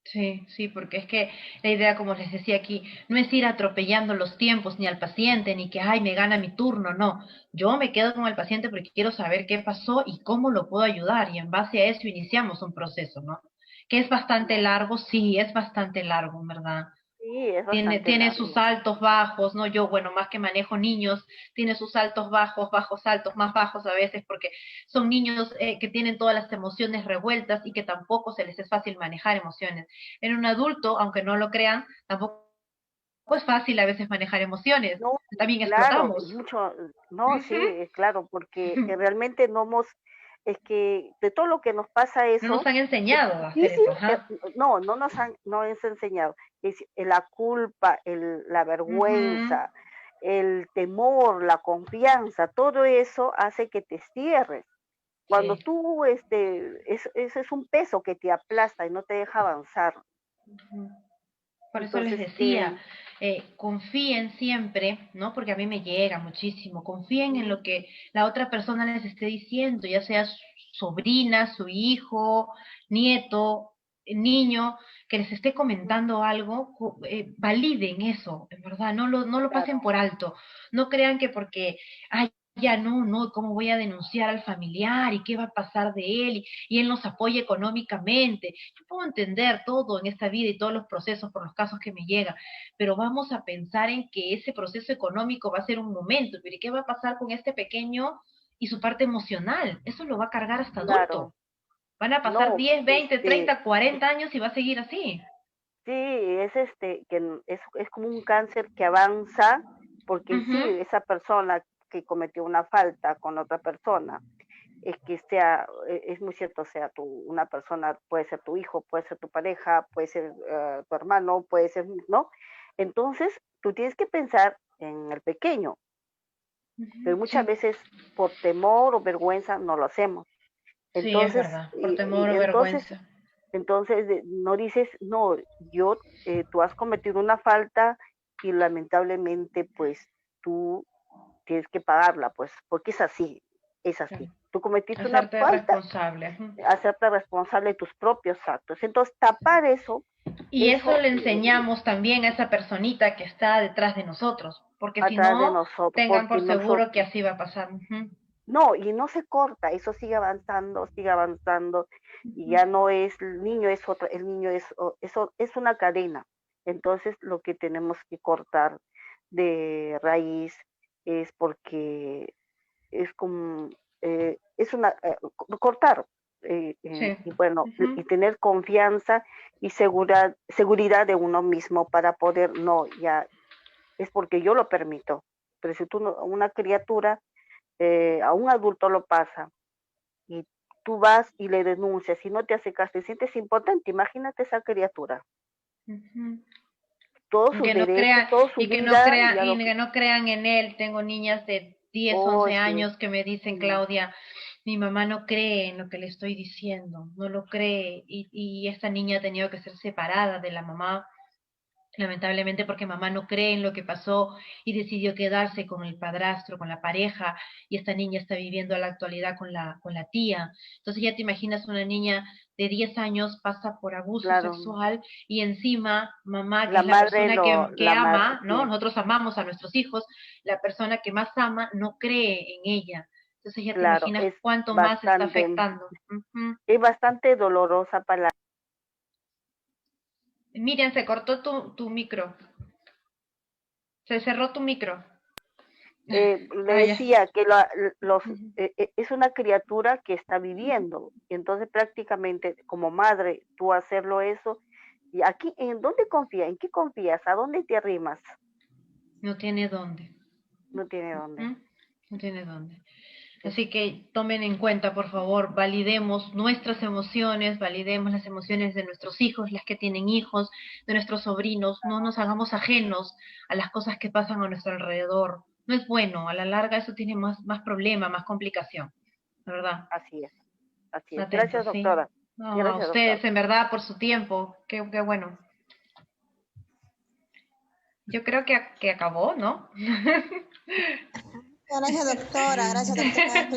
Sí, sí, porque es que la idea, como les decía aquí, no es ir atropellando los tiempos ni al paciente, ni que, ay, me gana mi turno, no. Yo me quedo con el paciente porque quiero saber qué pasó y cómo lo puedo ayudar, y en base a eso iniciamos un proceso, ¿no? Que es bastante largo, sí, es bastante largo, en verdad. Sí, es bastante Tiene sus largo. altos, bajos, ¿no? Yo, bueno, más que manejo niños, tiene sus altos, bajos, bajos, altos, más bajos a veces, porque son niños que tienen todas las emociones revueltas y que tampoco se les es fácil manejar emociones. En un adulto, aunque no lo crean, tampoco es fácil a veces manejar emociones. No, También claro, explotamos. mucho, no, sí, Ujú. claro, porque realmente no hemos, es que de todo lo que nos pasa No nos eso, han es enseñado a hacer difícil, eso, ajá. no, no es enseñado, es la culpa, la Ujú. vergüenza, el temor, la confianza, todo eso hace que te cierres. Cuando Sí. tú, ese es un peso que te aplasta y no te deja avanzar. Ujú. Por eso les Entonces, decía, confíen siempre, ¿no? Porque a mí me llega muchísimo, confíen en ujú, lo que la otra persona les esté diciendo, ya sea su sobrina, su hijo, nieto, niño, que les esté ujú, comentando algo, validen eso, en verdad, no lo pasen claro, por alto, no crean que porque, ay, ya no, ¿cómo voy a denunciar al familiar? ¿Y qué va a pasar de él? Y él nos apoya económicamente. Yo puedo entender todo en esta vida y todos los procesos por los casos que me llegan, pero vamos a pensar en que ese proceso económico va a ser un momento, pero ¿y qué va a pasar con este pequeño y su parte emocional? Eso lo va a cargar hasta adulto. Van a pasar No, 10, 20, 30, 40 años y va a seguir así. sí, es como un cáncer que avanza, porque sí, Ujú. esa persona que cometió una falta con otra persona, es que es muy cierto, o sea, una persona puede ser tu hijo, puede ser tu pareja, puede ser tu hermano, puede ser, ¿no? Entonces, tú tienes que pensar en el pequeño, pero muchas Sí, veces por temor o vergüenza no lo hacemos. sí, es Entonces, verdad, por temor o entonces, vergüenza. no dices, no, tú has cometido una falta y lamentablemente, pues, tú tienes que pagarla, pues, porque es así. Claro. Tú cometiste una Hacerte falta, responsable. Ujú. hacerte responsable de tus propios actos. Entonces, tapar Y eso eso le enseñamos también a esa personita que está detrás de nosotros, porque si atrás de no, nosotros, tengan porque por seguro que nosotros, así va a pasar. Ujú, no, y no se corta, eso sigue avanzando, y ya no es, el niño es otra, el niño eso es una cadena. Entonces, lo que tenemos que cortar de raíz es porque es como, cortar, sí. y bueno, Ujú. y tener confianza y seguridad de uno mismo para poder, no, ya, es porque yo lo permito. Pero si tú, una criatura, a un adulto lo pasa y tú vas y le denuncias y no te hace caso, te sientes impotente, imagínate esa criatura, Ujú. todos Y sus que no derechos, crean, toda su y que no vida, crean, ya y lo, que no crean en él. Tengo niñas de 10, oh, 11 sí, años que me dicen, sí, Claudia, mi mamá no cree en lo que le estoy diciendo, no lo cree, y esta niña ha tenido que ser separada de la mamá, lamentablemente porque mamá no cree en lo que pasó y decidió quedarse con el padrastro, con la pareja, y esta niña está viviendo a la actualidad con la tía. Entonces ya te imaginas una niña de 10 años pasa por abuso claro, sexual y encima mamá, que la es la madre persona que la madre, ama, ¿no? sí, Nosotros amamos a nuestros hijos, la persona que más ama no cree en ella. Entonces ya te claro, imaginas cuánto más está afectando. Ujú. es bastante dolorosa para Miriam, se cortó tu micro, se cerró tu micro. le Ah, ya. decía que Ujú. es una criatura que está viviendo, y entonces prácticamente como madre, tú hacerlo eso, y aquí, ¿en dónde confías? ¿En qué confías? ¿A dónde te arrimas? No tiene dónde. No tiene dónde. ¿Mm? No tiene dónde. Es, Así que tomen en cuenta, por favor, validemos nuestras emociones, validemos las emociones de nuestros hijos, las que tienen hijos, de nuestros sobrinos, no nos hagamos ajenos a las cosas que pasan a nuestro alrededor. No es bueno, a la larga eso tiene más problema, más complicación, la verdad. así es, así es. Gracias, Atentos, ¿sí? doctora. No, a Gracias, doctora. ustedes, en verdad, por su tiempo. Qué bueno. Yo creo que acabó, ¿no? Gracias, doctora. Gracias, doctora.